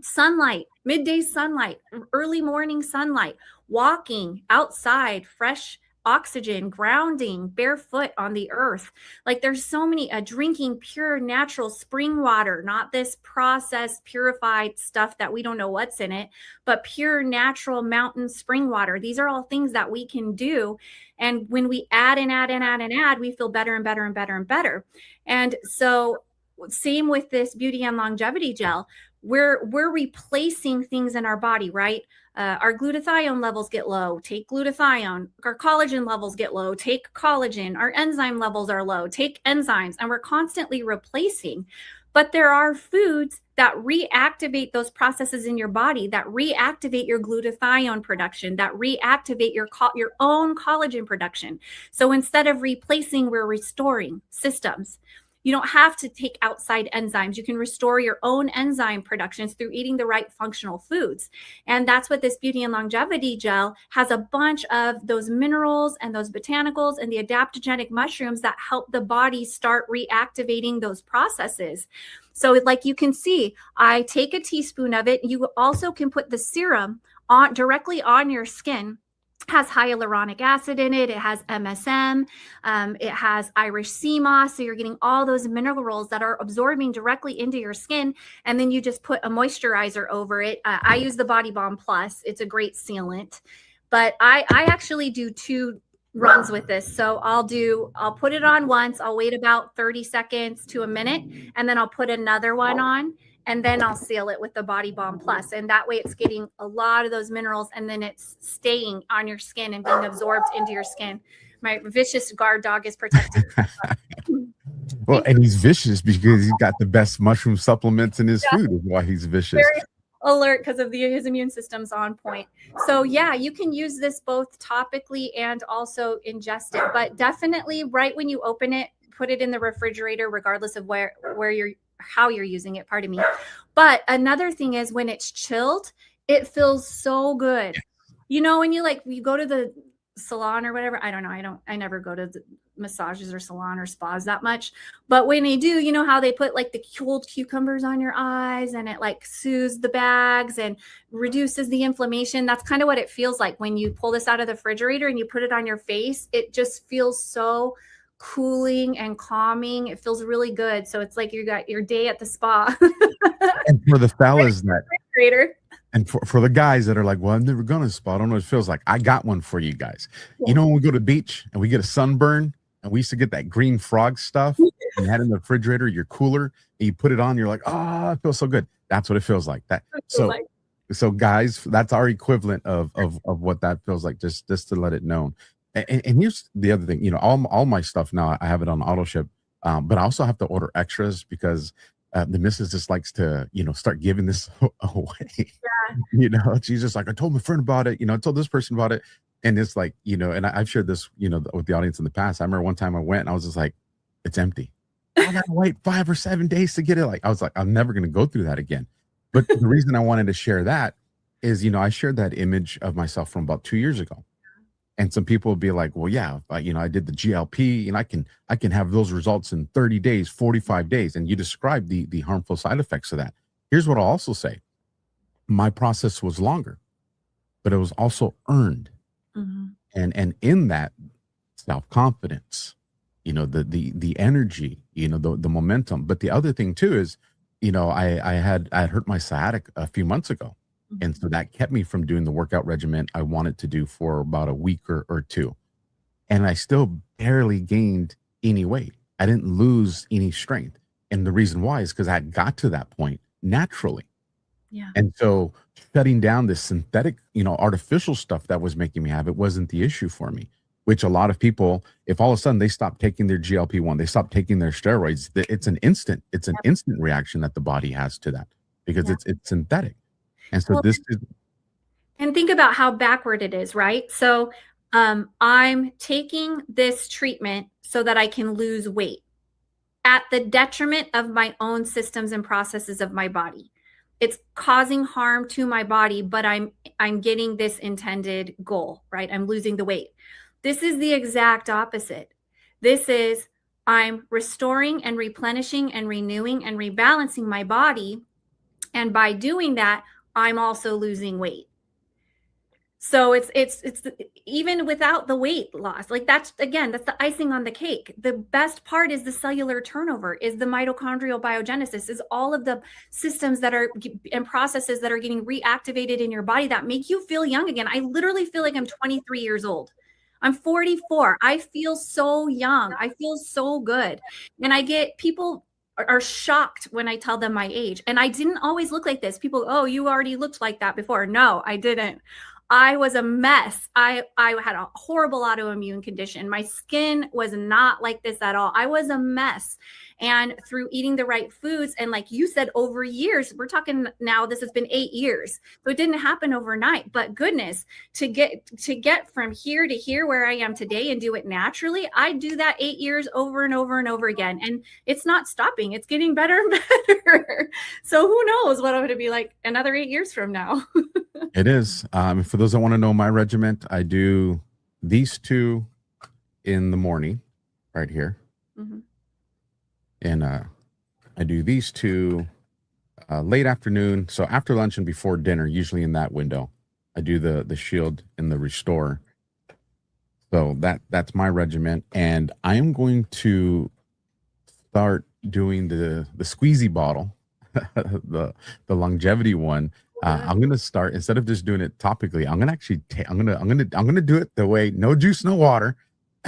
Sunlight, midday sunlight, early morning sunlight, walking outside, fresh oxygen, grounding, barefoot on the earth. Like there's so many, drinking pure natural spring water, not this processed, purified stuff that we don't know what's in it, but pure natural mountain spring water. These are all things that we can do. And when we add and add and add and add, we feel better and better and better and better. And so same with this beauty and longevity gel. We're replacing things in our body, right? Our glutathione levels get low, take glutathione. Our collagen levels get low, take collagen. Our enzyme levels are low, take enzymes. And we're constantly replacing. But there are foods that reactivate those processes in your body, that reactivate your glutathione production, that reactivate your own collagen production. So instead of replacing, we're restoring systems. You don't have to take outside enzymes. You can restore your own enzyme productions through eating the right functional foods. And that's what this beauty and longevity gel has, a bunch of those minerals and those botanicals and the adaptogenic mushrooms that help the body start reactivating those processes. So like you can see, I take a teaspoon of it. You also can put the serum directly on your skin. Has hyaluronic acid in it. It has MSM. It has Irish sea moss. So you're getting all those minerals that are absorbing directly into your skin. And then you just put a moisturizer over it. I use the Body Balm Plus. It's a great sealant. But I actually do 2 runs with this. So I'll put it on once. I'll wait about 30 seconds to a minute. And then I'll put another one on. And then I'll seal it with the Body Balm Plus. And that way it's getting a lot of those minerals, and then it's staying on your skin and being absorbed into your skin. My vicious guard dog is protected. Well, and he's vicious because he's got the best mushroom supplements in his food is why he's vicious. Very alert because of his immune system's on point. So yeah, you can use this both topically and also ingest it. But definitely right when you open it, put it in the refrigerator, regardless of how you're using it, pardon me. But another thing is when it's chilled, it feels so good. When you go to the salon or whatever, I don't know. I never go to the massages or salon or spas that much. But when they do, you know how they put like the cold cucumbers on your eyes and it like soothes the bags and reduces the inflammation. That's kind of what it feels like when you pull this out of the refrigerator and you put it on your face. It just feels so cooling and calming. It feels really good. So it's like you got your day at the spa. And for the fellas and for the guys that are like, well, I'm never going to spa, I don't know what it feels like. I got one for you guys. Yeah. When we go to the beach and we get a sunburn and we used to get that green frog stuff and you had it in the refrigerator, your cooler, and you put it on, you're like, oh, it feels so good. That's what it feels like. So guys, that's our equivalent of what that feels like, just to let it known. And here's the other thing, all my stuff now, I have it on auto ship, but I also have to order extras because The missus just likes to, start giving this away. Yeah. She's just like, I told my friend about it, I told this person about it. And it's like, and I've shared this, with the audience in the past. I remember one time I went and I was just like, it's empty. I gotta wait 5 or 7 days to get it. Like, I was like, I'm never going to go through that again. But the reason I wanted to share that is, I shared that image of myself from about 2 years ago. And some people would be like, well, yeah, I did the GLP and I can have those results in 30 days, 45 days. And you described the harmful side effects of that. Here's what I'll also say. My process was longer, but it was also earned. Mm-hmm. And in that, self-confidence, the energy, the momentum. But the other thing too is, I had hurt my sciatic a few months ago. And so that kept me from doing the workout regimen I wanted to do for about a week or two. And I still barely gained any weight. I didn't lose any strength. And the reason why is because I got to that point naturally. Yeah. And so shutting down this synthetic, artificial stuff that was making me have it wasn't the issue for me, which a lot of people, if all of a sudden they stop taking their GLP-1, they stop taking their steroids, it's an instant reaction that the body has to that because it's synthetic. And so this is, and think about how backward it is, right? So I'm taking this treatment so that I can lose weight at the detriment of my own systems and processes of my body. It's causing harm to my body, but I'm getting this intended goal, right? I'm losing the weight. This is the exact opposite. This is I'm restoring and replenishing and renewing and rebalancing my body. And by doing that, I'm also losing weight. So it's even without the weight loss, like that's the icing on the cake. The best part is the cellular turnover, is the mitochondrial biogenesis, is all of the systems that are and processes that are getting reactivated in your body that make you feel young again. I literally feel like I'm 23 years old. I'm 44. I feel so young. I feel so good. And I get people are shocked when I tell them my age. And I didn't always look like this. People, oh, you already looked like that before. No, I didn't. I was a mess. I had a horrible autoimmune condition. My skin was not like this at all. I was a mess. And through eating the right foods, and like you said, over years, we're talking now, this has been 8 years. So it didn't happen overnight, but goodness, to get from here to here where I am today and do it naturally, I do that 8 years over and over and over again. And it's not stopping. It's getting better and better. So who knows what I'm going to be like another 8 years from now. It is. For those that want to know my regiment, I do these two in the morning right here. Mm-hmm. And I do these two late afternoon. So after lunch and before dinner, usually in that window, I do the shield and the restore. So that's my regiment. And I am going to start doing the squeezy bottle, the longevity one. I'm gonna start, instead of just doing it topically, I'm gonna actually I'm gonna do it the way, no juice, no water.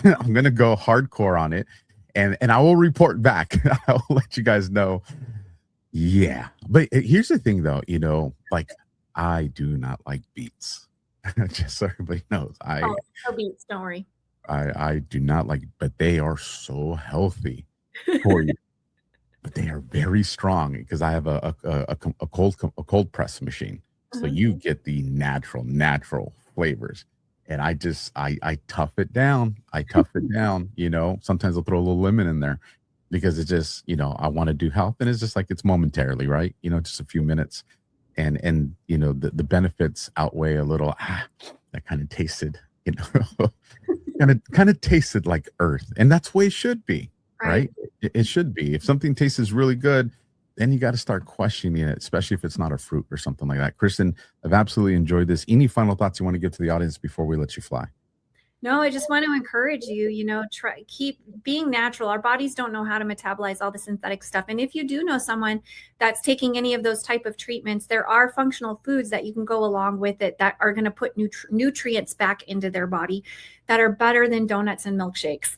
I'm gonna go hardcore on it, and I will report back. I'll let you guys know. Yeah, but here's the thing, though. Like I do not like beets. Just so everybody knows, no beets. Don't worry. I do not like, but they are so healthy for you. But they are very strong because I have a cold press machine, so you get the natural flavors. And I tough it down. Sometimes I'll throw a little lemon in there because it's just I want to do health, and it's just like it's momentarily, right? Just a few minutes, and the benefits outweigh a little. That kind of tasted, kind of tasted like earth, and that's the way it should be. Right? It should be. If something tastes really good, then you got to start questioning it, especially if it's not a fruit or something like that. Kristen, I've absolutely enjoyed this. Any final thoughts you want to give to the audience before we let you fly? No, I just want to encourage you, keep being natural. Our bodies don't know how to metabolize all the synthetic stuff. And if you do know someone that's taking any of those type of treatments, there are functional foods that you can go along with it that are going to put nutrients back into their body that are better than donuts and milkshakes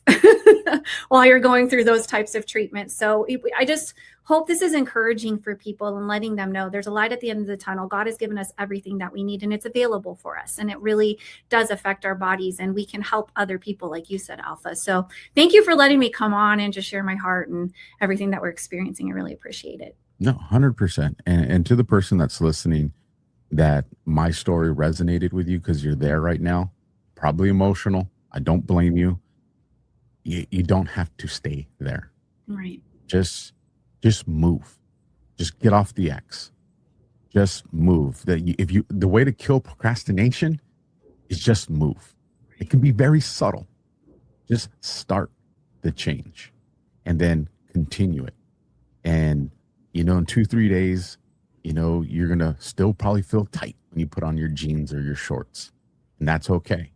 while you're going through those types of treatments. So I just hope this is encouraging for people and letting them know there's a light at the end of the tunnel. God has given us everything that we need, and it's available for us. And it really does affect our bodies, and we can help other people, like you said, Alpha. So thank you for letting me come on and just share my heart and everything that we're experiencing. I really appreciate it. No, 100%. And to the person that's listening, that my story resonated with you because you're there right now, probably emotional. I don't blame you. You don't have to stay there. Right. Just move. Just get off the X. Just move. The way to kill procrastination is just move. It can be very subtle. Just start the change and then continue it. And, in 2-3 days, you're going to still probably feel tight when you put on your jeans or your shorts. And that's okay.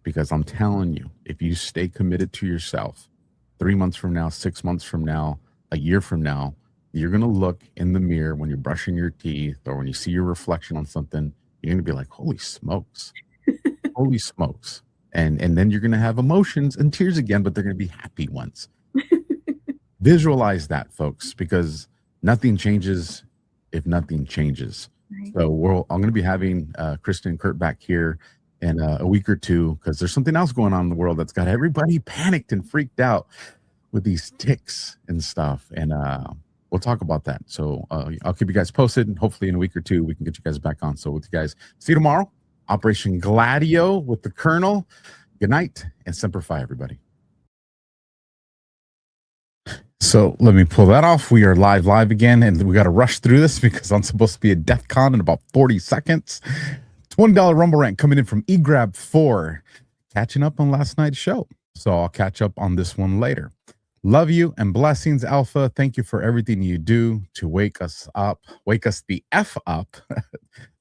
Because I'm telling you, if you stay committed to yourself, 3 months from now, 6 months from now, a year from now, you're going to look in the mirror when you're brushing your teeth or when you see your reflection on something, you're going to be like, holy smokes, holy smokes. And then you're going to have emotions and tears again, but they're going to be happy ones. Visualize that, folks, because nothing changes if nothing changes. Right. So I'm going to be having Kristen and Kurt back here in a week or two, because there's something else going on in the world that's got everybody panicked and freaked out with these ticks and stuff. And we'll talk about that. So I'll keep you guys posted, and hopefully in a week or two, we can get you guys back on. So with you guys, see you tomorrow. Operation Gladio with the Colonel. Good night and Semper Fi, everybody. So let me pull that off. We are live again, and we got to rush through this because I'm supposed to be at DEF CON in about 40 seconds. $20 Rumble Rant coming in from eGrab4. Catching up on last night's show. So I'll catch up on this one later. Love you and blessings, Alpha. Thank you for everything you do to wake us up, wake us the F up.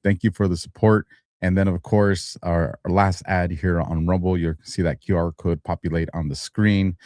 Thank you for the support. And then, of course, our last ad here on Rumble, you'll see that QR code populate on the screen.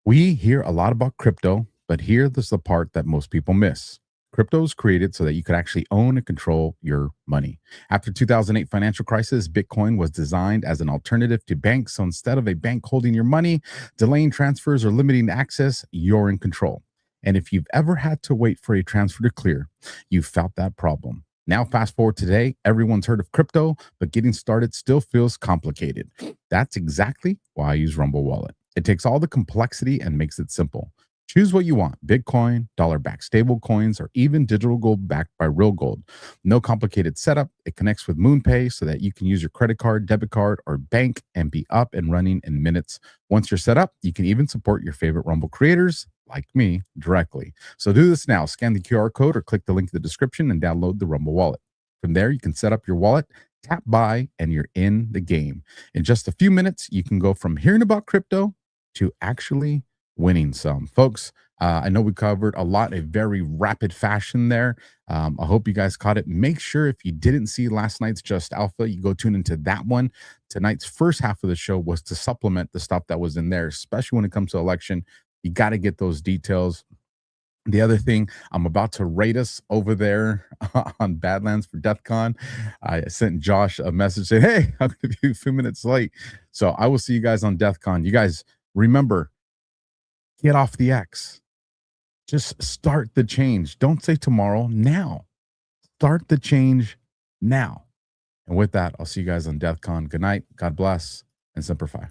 We hear a lot about crypto, but here's the part that most people miss. Crypto is created so that you could actually own and control your money. After 2008 financial crisis, Bitcoin was designed as an alternative to banks. So instead of a bank holding your money, delaying transfers, or limiting access, you're in control. And if you've ever had to wait for a transfer to clear, you've felt that problem. Now, fast forward today, everyone's heard of crypto, but getting started still feels complicated. That's exactly why I use Rumble Wallet. It takes all the complexity and makes it simple. Choose what you want: Bitcoin, dollar-backed stable coins, or even digital gold backed by real gold. No complicated setup. It connects with MoonPay so that you can use your credit card, debit card, or bank and be up and running in minutes. Once you're set up, you can even support your favorite Rumble creators like me directly. So do this now. Scan the QR code or click the link in the description and download the Rumble Wallet. From there, you can set up your wallet, tap buy, and you're in the game. In just a few minutes, you can go from hearing about crypto to actually winning some. Folks, I know we covered a lot in very rapid fashion there. I hope you guys caught it. Make sure if you didn't see last night's Just Alpha, you go tune into that one. Tonight's first half of the show was to supplement the stuff that was in there, especially when it comes to election. You got to get those details. The other thing, I'm about to rate us over there on Badlands for DEF CON. I sent Josh a message saying, hey, I'm going to be a few minutes late. So I will see you guys on DEF CON. You guys, remember, get off the X. Just start the change. Don't say tomorrow, now. Start the change now. And with that, I'll see you guys on DEF CON. Good night. God bless. And Semper Fi.